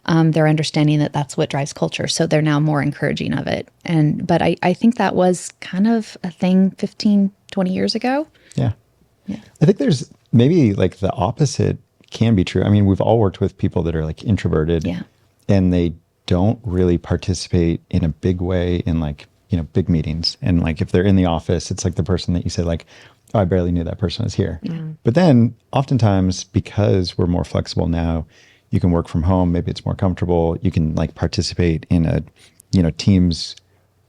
They're understanding that that's what drives culture. So they're now more encouraging of it. But I think that was kind of a thing 15, 20 years ago. Yeah. I think there's maybe like the opposite can be true. I mean, we've all worked with people that are like introverted and they don't really participate in a big way in like, big meetings. And like, if they're in the office, it's like the person that you say like, oh, I barely knew that person was here. But then oftentimes, because we're more flexible now, you can work from home. Maybe it's more comfortable. You can like participate in a, Teams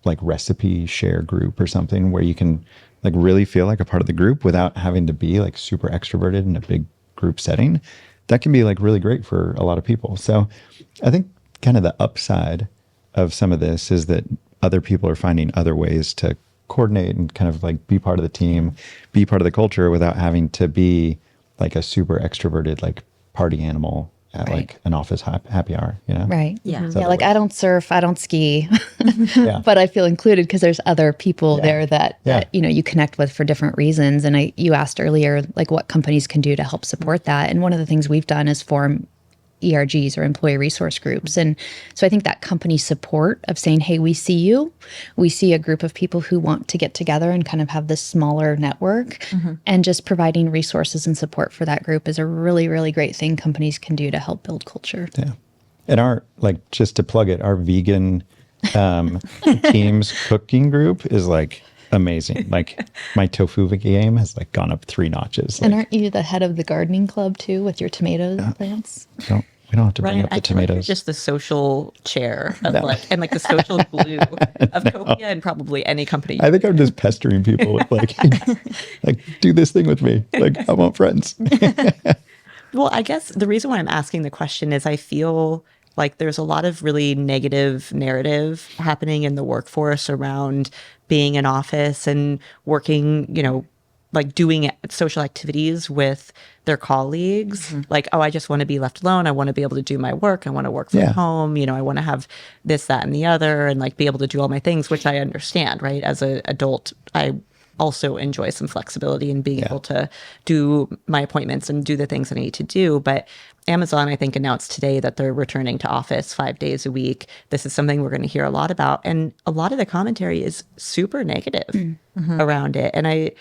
like recipe share group or something where you can like really feel like a part of the group without having to be like super extroverted in a big group setting. That can be like really great for a lot of people. So I think kind of the upside of some of this is that other people are finding other ways to coordinate and kind of like be part of the team, be part of the culture without having to be like a super extroverted like party animal at like an office happy hour, Right. Yeah. Yeah. Like I don't surf, I don't ski, Yeah. but I feel included because there's other people there that you connect with for different reasons. And you asked earlier, like what companies can do to help support that. And one of the things we've done is form ERGs or employee resource groups. And so I think that company support of saying, hey, we see you. We see a group of people who want to get together and kind of have this smaller network, and just providing resources and support for that group is a really, really great thing companies can do to help build culture. Yeah. And our, like, just to plug it, our vegan teams cooking group is like amazing. Like my tofu game has like gone up 3 notches. And like, aren't you the head of the gardening club too with your tomato plants? we don't have to bring Ryan, up the I feel like you're tomatoes. just the social chair of and the social glue of Copia and probably any company. I think I'm just pestering people with like, like do this thing with me. Like I want friends. Well, I guess the reason why I'm asking the question is I feel like there's a lot of really negative narrative happening in the workforce around being in office and working, like doing social activities with their colleagues. Like, oh, I just want to be left alone. I want to be able to do my work. I want to work from home. I want to have this, that, and the other, and like be able to do all my things, which I understand, right? As an adult, I also enjoy some flexibility and being able to do my appointments and do the things I need to do. But Amazon, I think, announced today that they're returning to office 5 days a week. This is something we're going to hear a lot about. And a lot of the commentary is super negative around it. And I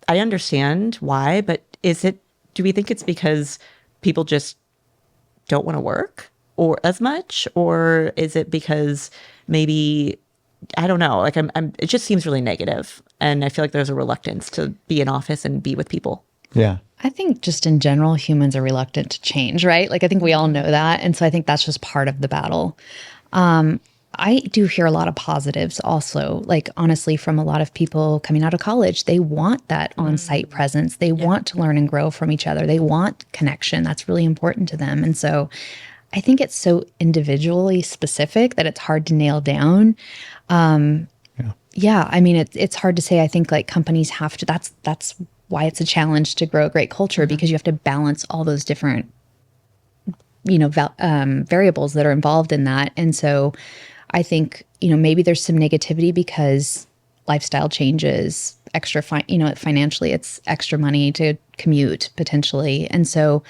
understand why, but do we think it's because people just don't want to work or as much? Or is it because maybe, I don't know, like it just seems really negative. And I feel like there's a reluctance to be in office and be with people. Yeah. I think just in general, humans are reluctant to change, right? Like I think we all know that. And so I think that's just part of the battle. I do hear a lot of positives also, like honestly, from a lot of people coming out of college. They want that on-site presence. They want to learn and grow from each other. They want connection. That's really important to them. And so I think it's so individually specific that it's hard to nail down. Yeah, I mean, it's hard to say. I think like companies have to, that's why it's a challenge to grow a great culture, because you have to balance all those different, variables that are involved in that. And so I think, maybe there's some negativity because lifestyle changes, extra, financially, it's extra money to commute potentially. And so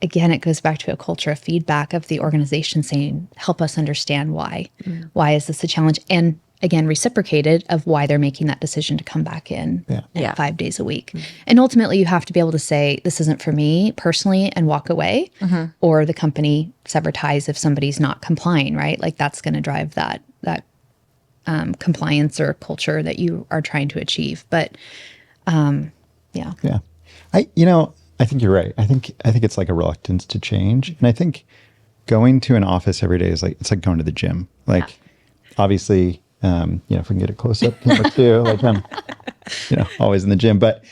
again, it goes back to a culture of feedback of the organization saying, help us understand why. Why is this a challenge? And again, reciprocated of why they're making that decision to come back in 5 days a week. And ultimately, you have to be able to say, this isn't for me personally, and walk away, or the company sever ties if somebody's not complying, right? Like that's going to drive that compliance or culture that you are trying to achieve. But Yeah. I think you're right. I think it's like a reluctance to change. And I think going to an office every day is like, it's like going to the gym. Like, obviously, if we can get a close up camera too, like I'm, always in the gym, but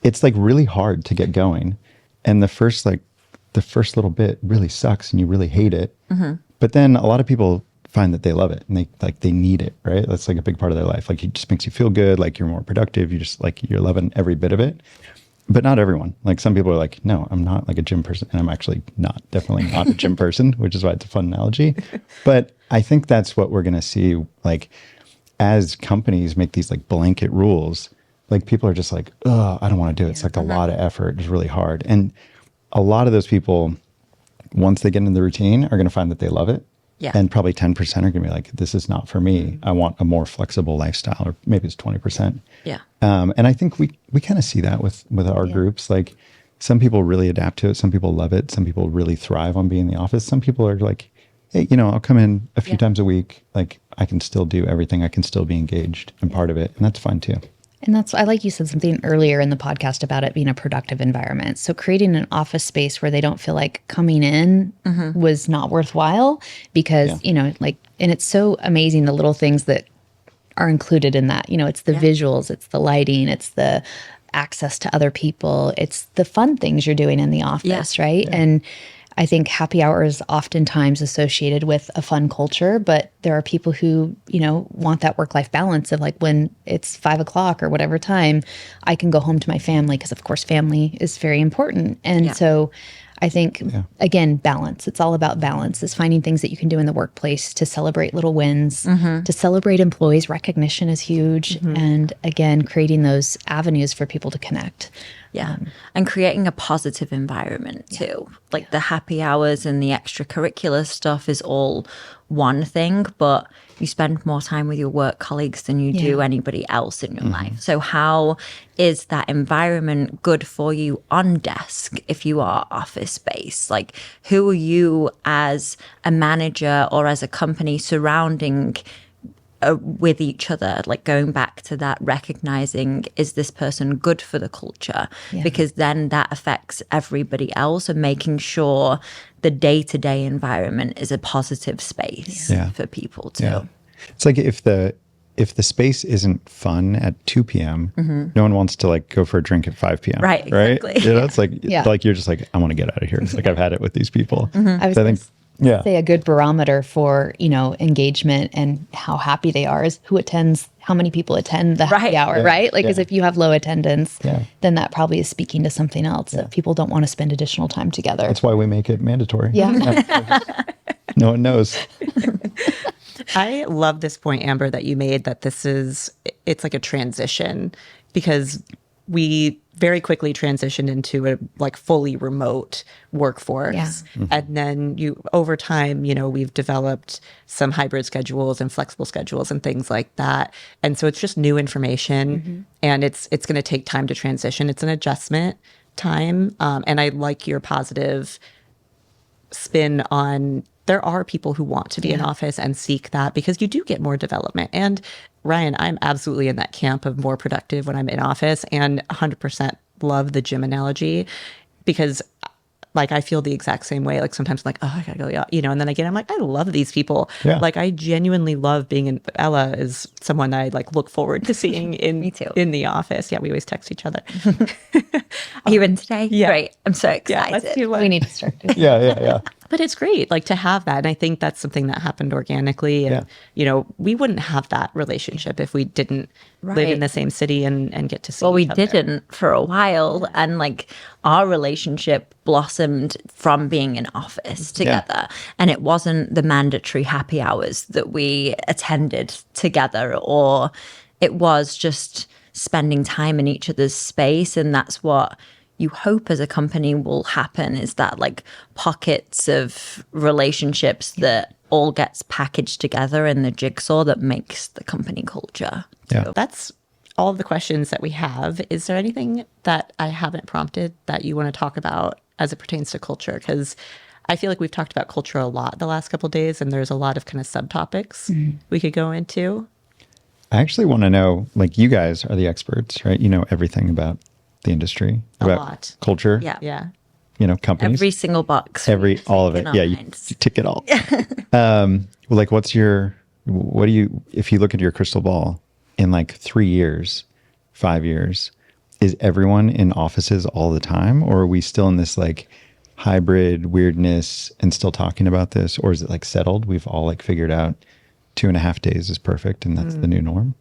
it's like really hard to get going. And the first little bit really sucks and you really hate it. Mm-hmm. But then a lot of people find that they love it and they need it, right? That's like a big part of their life. Like, it just makes you feel good. Like, you're more productive. You just like, you're loving every bit of it. But not everyone. Like, some people are like, no, I'm not like a gym person. And I'm actually definitely not a gym person, which is why it's a fun analogy. But I think that's what we're going to see. Like, as companies make these like blanket rules, like, people are just like, oh, I don't want to do it. It's like a lot of effort. It's really hard. And a lot of those people, once they get in the routine, are going to find that they love it. Yeah. And probably 10% are going to be like, this is not for me. I want a more flexible lifestyle, or maybe it's 20%. Yeah. And I think we kind of see that with our groups. Like, some people really adapt to it. Some people love it. Some people really thrive on being in the office. Some people are like, hey, I'll come in a few times a week. Like, I can still do everything. I can still be engaged and part of it. And that's fine too. And I like you said something earlier in the podcast about it being a productive environment. So creating an office space where they don't feel like coming in was not worthwhile because, and it's so amazing the little things that are included in that. It's the visuals, it's the lighting, it's the access to other people, it's the fun things you're doing in the office, right? Yeah. And I think happy hour is oftentimes associated with a fun culture, but there are people who, want that work-life balance of like, when it's 5 o'clock or whatever time, I can go home to my family because, of course, family is very important. And so I think, again, balance. It's all about balance. It's finding things that you can do in the workplace to celebrate little wins, to celebrate employees. Recognition is huge. And again, creating those avenues for people to connect. Yeah. And creating a positive environment too. Like, the happy hours and the extracurricular stuff is all one thing, but you spend more time with your work colleagues than you do anybody else in your life. So how is that environment good for you on desk if you are office space? Like, who are you as a manager or as a company surrounding with each other? Like, going back to that, recognizing, is this person good for the culture? Because then that affects everybody else, and making sure the day-to-day environment is a positive space for people too. Yeah. It's like, if the space isn't fun at 2 p.m., no one wants to like go for a drink at 5 p.m. Right. Exactly. It's like, like, you're just like, I want to get out of here. It's like, I've had it with these people. I think say a good barometer for, engagement and how happy they are is how many people attend the happy hour, right? Like, because if you have low attendance, then that probably is speaking to something else that people don't want to spend additional time together. That's why we make it mandatory. Yeah. No one knows. I love this point, Amber, that you made, that it's like a transition, because we very quickly transitioned into a like fully remote workforce. Yeah. And then over time, we've developed some hybrid schedules and flexible schedules and things like that. And so it's just new information, and it's going to take time to transition. It's an adjustment time. And I like your positive spin on, there are people who want to be in office and seek that, because you do get more development. And Ryan, I'm absolutely in that camp of more productive when I'm in office, and 100% love the gym analogy, because like, I feel the exact same way. Like, sometimes I'm like, oh, I gotta go, and then again, I'm like, I love these people. Yeah. Like, I genuinely love being in. Ella is someone that I like look forward to seeing in Me too. in the office. Yeah, we always text each other. Are you in today? Yeah. Great. I'm so excited. Let's do one. We need to start doing Yeah. But it's great, like, to have that. And I think that's something that happened organically. And, we wouldn't have that relationship if we didn't live in the same city and get to see each other. Didn't for a while. And like, our relationship blossomed from being in office together. And it wasn't the mandatory happy hours that we attended together, or it was just spending time in each other's space. And that's what you hope as a company will happen, is that like pockets of relationships that all gets packaged together in the jigsaw that makes the company culture. Yeah. So that's all of the questions that we have. Is there anything that I haven't prompted that you want to talk about as it pertains to culture? Because I feel like we've talked about culture a lot the last couple of days, and there's a lot of kind of subtopics we could go into. I actually want to know, like, you guys are the experts, right? You know everything about the industry, A about lot. culture, Yeah. Yeah. Companies, Every single box. all of it. Yeah, you tick it all. Like, what do you, if you look at your crystal ball in like 3 years, 5 years, is everyone in offices all the time, or are we still in this like hybrid weirdness and still talking about this, or is it like settled? We've all like figured out 2.5 days is perfect, and that's the new norm.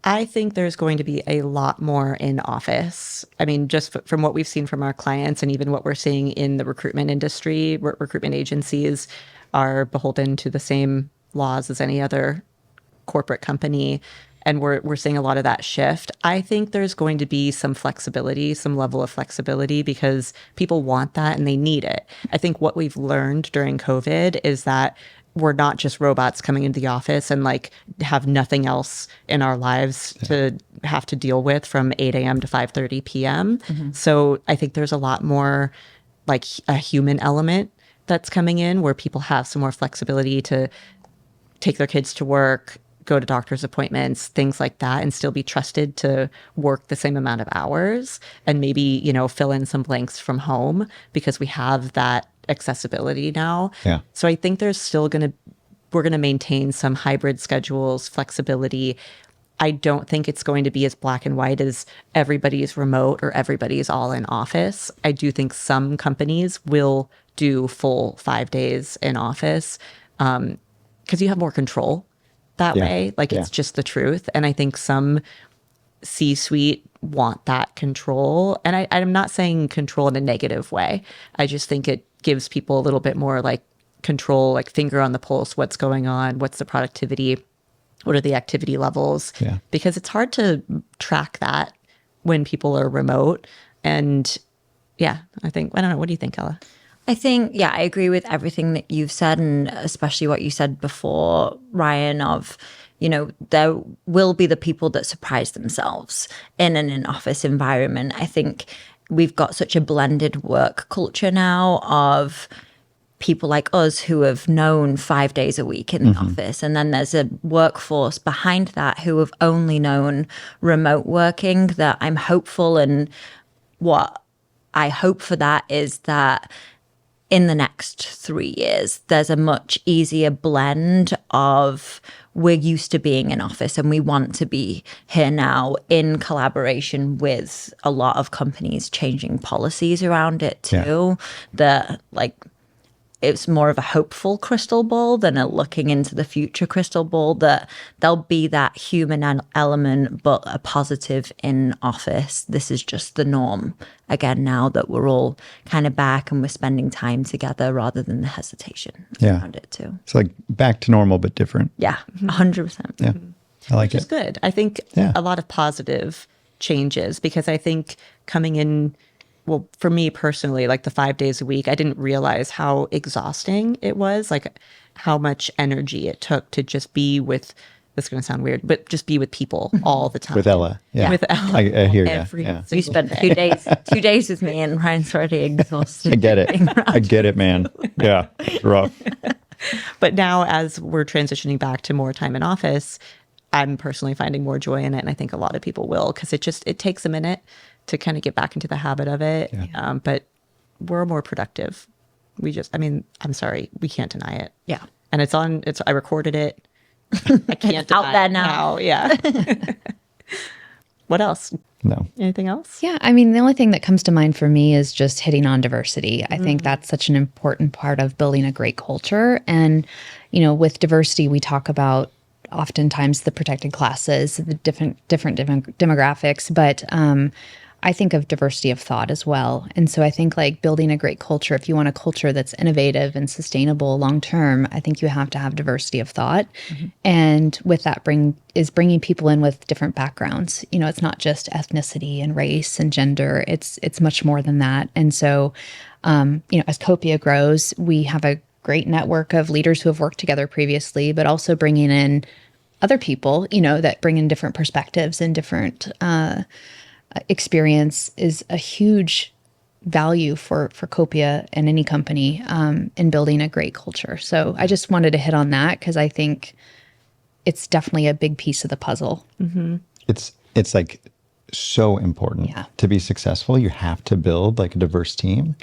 I think there's going to be a lot more in office. I mean, just from what we've seen from our clients and even what we're seeing in the recruitment industry, recruitment agencies are beholden to the same laws as any other corporate company. And we're seeing a lot of that shift. I think there's going to be some flexibility, some level of flexibility, because people want that and they need it. I think what we've learned during COVID is that we're not just robots coming into the office and like have nothing else in our lives to have to deal with from 8 a.m. to 5:30 p.m. So I think there's a lot more like a human element that's coming in, where people have some more flexibility to take their kids to work, go to doctor's appointments, things like that, and still be trusted to work the same amount of hours and maybe, fill in some blanks from home because we have that accessibility now. Yeah. So I think there's still we're going to maintain some hybrid schedules, flexibility. I don't think it's going to be as black and white as everybody's remote or everybody's all in office. I do think some companies will do full 5 days in office because you have more control that way. Like it's just the truth. And I think some C-suite want that control. And I'm not saying control in a negative way. I just think it gives people a little bit more like control, like finger on the pulse, what's going on, what's the productivity, what are the activity levels? Yeah. Because it's hard to track that when people are remote. And I don't know. What do you think, Ella? I think, I agree with everything that you've said, and especially what you said before, Ryan, of, there will be the people that surprise themselves in an in-office environment. I think we've got such a blended work culture now of people like us who have known 5 days a week in the office. And then there's a workforce behind that who have only known remote working, that I'm hopeful. And what I hope for that is that in the next 3 years, there's a much easier blend of we're used to being in office and we want to be here now, in collaboration with a lot of companies changing policies around it too. That it's more of a hopeful crystal ball than a looking into the future crystal ball, that there'll be that human element, but a positive in office. This is just the norm again now that we're all kind of back and we're spending time together rather than the hesitation around it too. It's like back to normal, but different. Yeah, 100%. Yeah, I like Which is good. I think a lot of positive changes, because I think coming in, well, for me personally, like the 5 days a week, I didn't realize how exhausting it was, like how much energy it took to just be with, this is going to sound weird, but just be with people all the time. With Ella. Yeah. With Ella. I hear you. Every Yeah. You spent 2 days, 2 days with me, and Ryan's already exhausted. I get it. I get it, man. Yeah. It's rough. But now, as we're transitioning back to more time in office, I'm personally finding more joy in it. And I think a lot of people will, because it takes a minute to kind of get back into the habit of it. Yeah. But we're more productive. I'm sorry, we can't deny it. Yeah. And I recorded it. I can't out deny there it now. Yeah. What else? No. Anything else? Yeah, I mean, the only thing that comes to mind for me is just hitting on diversity. I think that's such an important part of building a great culture. And, with diversity, we talk about oftentimes the protected classes, the different demographics, but I think of diversity of thought as well. And so I think like building a great culture, if you want a culture that's innovative and sustainable long term, I think you have to have diversity of thought. And with that bringing people in with different backgrounds. It's not just ethnicity and race and gender. It's much more than that. And so, as Copia grows, we have a great network of leaders who have worked together previously, but also bringing in other people, that bring in different perspectives and different experience is a huge value for Copia and any company in building a great culture. So I just wanted to hit on that because I think it's definitely a big piece of the puzzle. It's like so important. Yeah. To be successful, you have to build like a diverse team.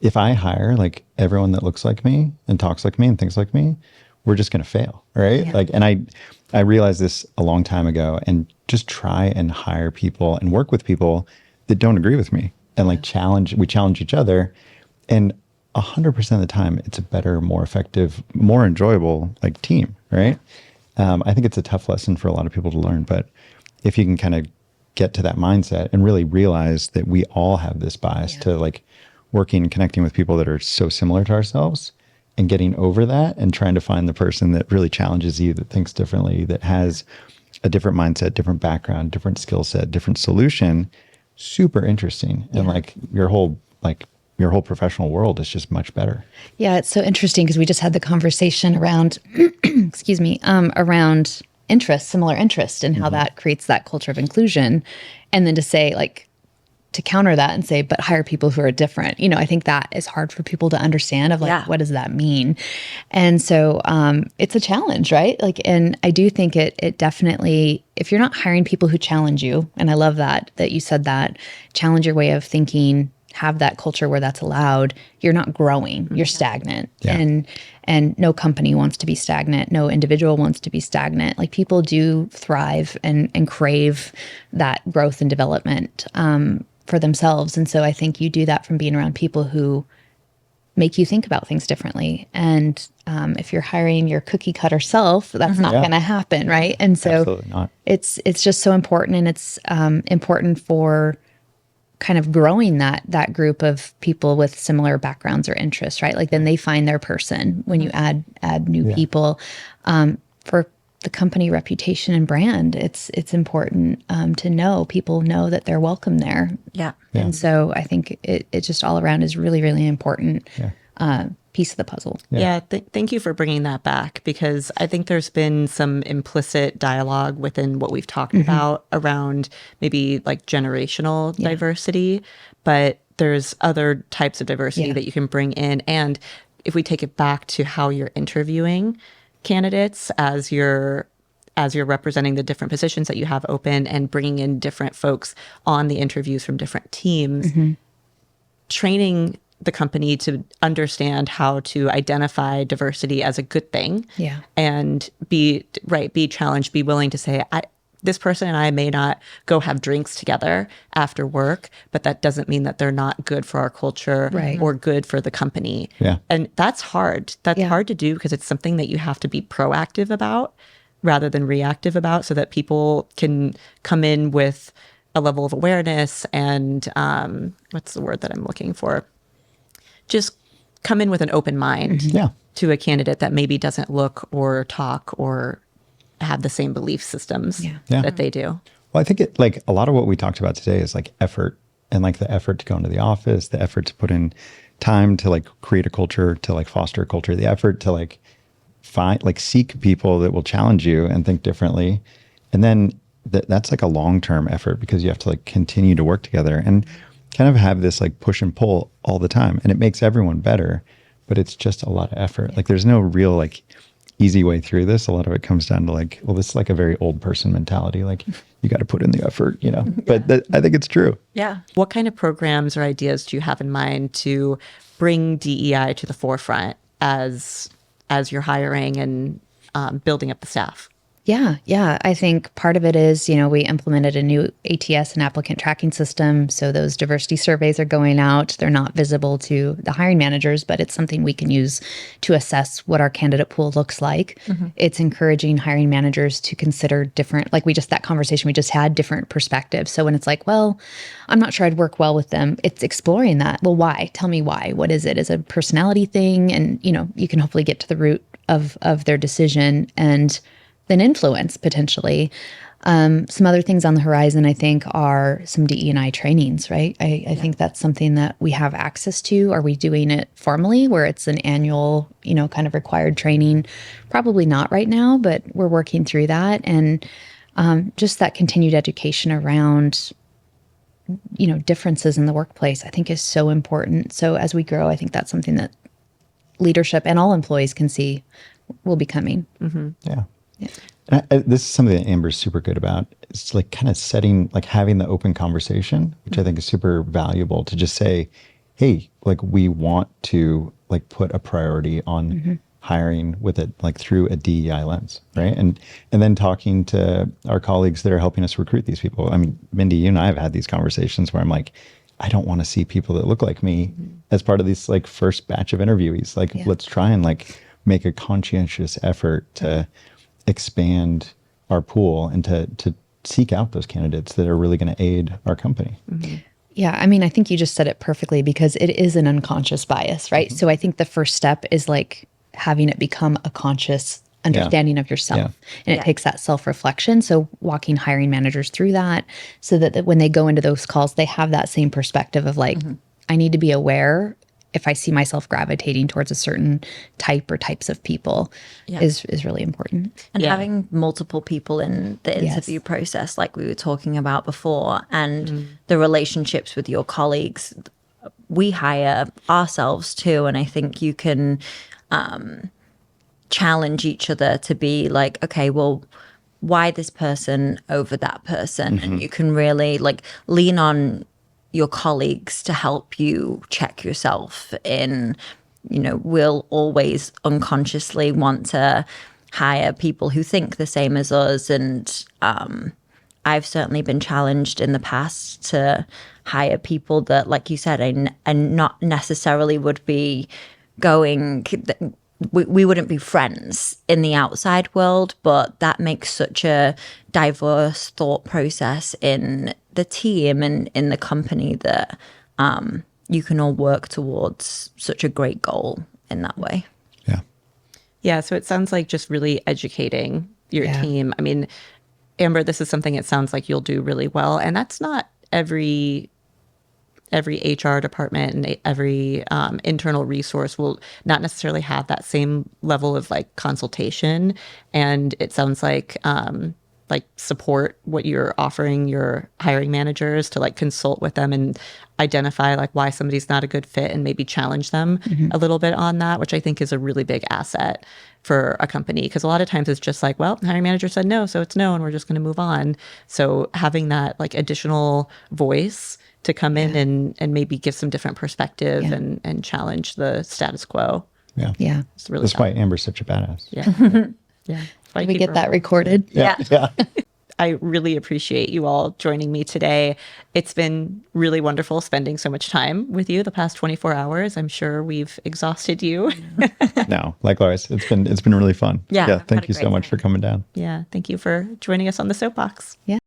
If I hire like everyone that looks like me and talks like me and thinks like me, we're just going to fail, right? Yeah. Like, and I realized this a long time ago, and just try and hire people and work with people that don't agree with me, and like we challenge each other, and 100% of the time it's a better, more effective, more enjoyable like team, right? I think it's a tough lesson for a lot of people to learn, but if you can kind of get to that mindset and really realize that we all have this bias to like working and connecting with people that are so similar to ourselves, and getting over that and trying to find the person that really challenges you, that thinks differently, that has a different mindset, different background, different skill set, different solution, super interesting. And like your whole professional world is just much better. Yeah, it's so interesting because we just had the conversation around, excuse me, around interests, similar interests, and how that creates that culture of inclusion. And then to say, like, to counter that and say, but hire people who are different. You know, I think that is hard for people to understand of like, what does that mean? And so it's a challenge, right? Like, and I do think it definitely, if you're not hiring people who challenge you, and I love that you said that, challenge your way of thinking, have that culture where that's allowed, you're not growing, you're stagnant. Yeah. And no company wants to be stagnant. No individual wants to be stagnant. Like people do thrive and crave that growth and development for themselves. And so I think you do that from being around people who make you think about things differently. And if you're hiring your cookie cutter self, that's not going to happen, right? And so Absolutely not. it's just so important, and it's important for kind of growing that group of people with similar backgrounds or interests, right? Like then they find their person when you add new people. For the company reputation and brand, it's important to know people know that they're welcome there. Yeah. And so I think it just all around is really, really important piece of the puzzle. Yeah, thank you for bringing that back, because I think there's been some implicit dialogue within what we've talked about around maybe like generational diversity, but there's other types of diversity that you can bring in. And if we take it back to how you're interviewing candidates as you're representing the different positions that you have open and bringing in different folks on the interviews from different teams, training the company to understand how to identify diversity as a good thing, and be challenged, be willing to say, this person and I may not go have drinks together after work, but that doesn't mean that they're not good for our culture or good for the company. Yeah. And that's hard. That's hard to do because it's something that you have to be proactive about rather than reactive about, so that people can come in with a level of awareness and what's the word that I'm looking for? Just come in with an open mind to a candidate that maybe doesn't look or talk or have the same belief systems that they do. Well, I think it, like a lot of what we talked about today is like effort, and like the effort to go into the office, the effort to put in time to like create a culture, to like foster a culture, the effort to like seek people that will challenge you and think differently. And then that's like a long-term effort, because you have to like continue to work together and kind of have this like push and pull all the time. And it makes everyone better, but it's just a lot of effort. Like there's no real like easy way through this. A lot of it comes down to like, well, this is like a very old person mentality. Like you got to put in the effort, you know, but I think it's true. Yeah. What kind of programs or ideas do you have in mind to bring DEI to the forefront as you're hiring and building up the staff? Yeah. I think part of it is, we implemented a new ATS and applicant tracking system. So those diversity surveys are going out. They're not visible to the hiring managers, but it's something we can use to assess what our candidate pool looks like. It's encouraging hiring managers to consider different, like that conversation we just had, different perspectives. So when it's like, well, I'm not sure I'd work well with them, it's exploring that. Well, why? Tell me why. What is it? Is it a personality thing? And, you can hopefully get to the root of their decision and then influence potentially. Some other things on the horizon, I think, are some DE&I trainings, right? I think that's something that we have access to. Are we doing it formally where it's an annual, kind of required training? Probably not right now, but we're working through that. And just that continued education around, differences in the workplace, I think is so important. So as we grow, I think that's something that leadership and all employees can see will be coming. Yeah. This is something that Amber's super good about. It's like kind of setting, like having the open conversation, which I think is super valuable to just say, hey, like we want to like put a priority on hiring with it, like through a DEI lens, right? And then talking to our colleagues that are helping us recruit these people. I mean, Mindy, you and I have had these conversations where I'm like, I don't want to see people that look like me as part of this like first batch of interviewees. Like, let's try and like make a conscientious effort to expand our pool and to seek out those candidates that are really going to aid our company. Yeah, I mean, I think you just said it perfectly because it is an unconscious bias, right? So I think the first step is like having it become a conscious understanding of yourself. And it takes that self-reflection. So walking hiring managers through that so that when they go into those calls, they have that same perspective of like, I need to be aware if I see myself gravitating towards a certain type or types of people is really important. And having multiple people in the interview process, like we were talking about before, and the relationships with your colleagues, we hire ourselves too. And I think you can challenge each other to be like, okay, well, why this person over that person? And you can really like lean on your colleagues to help you check yourself in, you know, we'll always unconsciously want to hire people who think the same as us. And I've certainly been challenged in the past to hire people that, like you said, and not necessarily would be going, we wouldn't be friends in the outside world, but that makes such a diverse thought process in the team and in the company that you can all work towards such a great goal in that way. Yeah, so it sounds like just really educating your team. I mean, Amber, this is something it sounds like you'll do really well, and that's not every HR department and every internal resource will not necessarily have that same level of like consultation. And it sounds like support what you're offering your hiring managers to like consult with them and identify like why somebody's not a good fit and maybe challenge them a little bit on that, which I think is a really big asset for a company. Because a lot of times it's just like, well, the hiring manager said no, so it's no, and we're just going to move on. So having that like additional voice to come in and maybe give some different perspective and challenge the status quo. Yeah. It's really That's why Amber's such a badass. Yeah. Did we get that recorded? Yeah. I really appreciate you all joining me today. It's been really wonderful spending so much time with you the past 24 hours. I'm sure we've exhausted you. No, likewise. It's been really fun. Yeah, Thank you so much for coming down. Yeah. Thank you for joining us on the Soapbox. Yeah.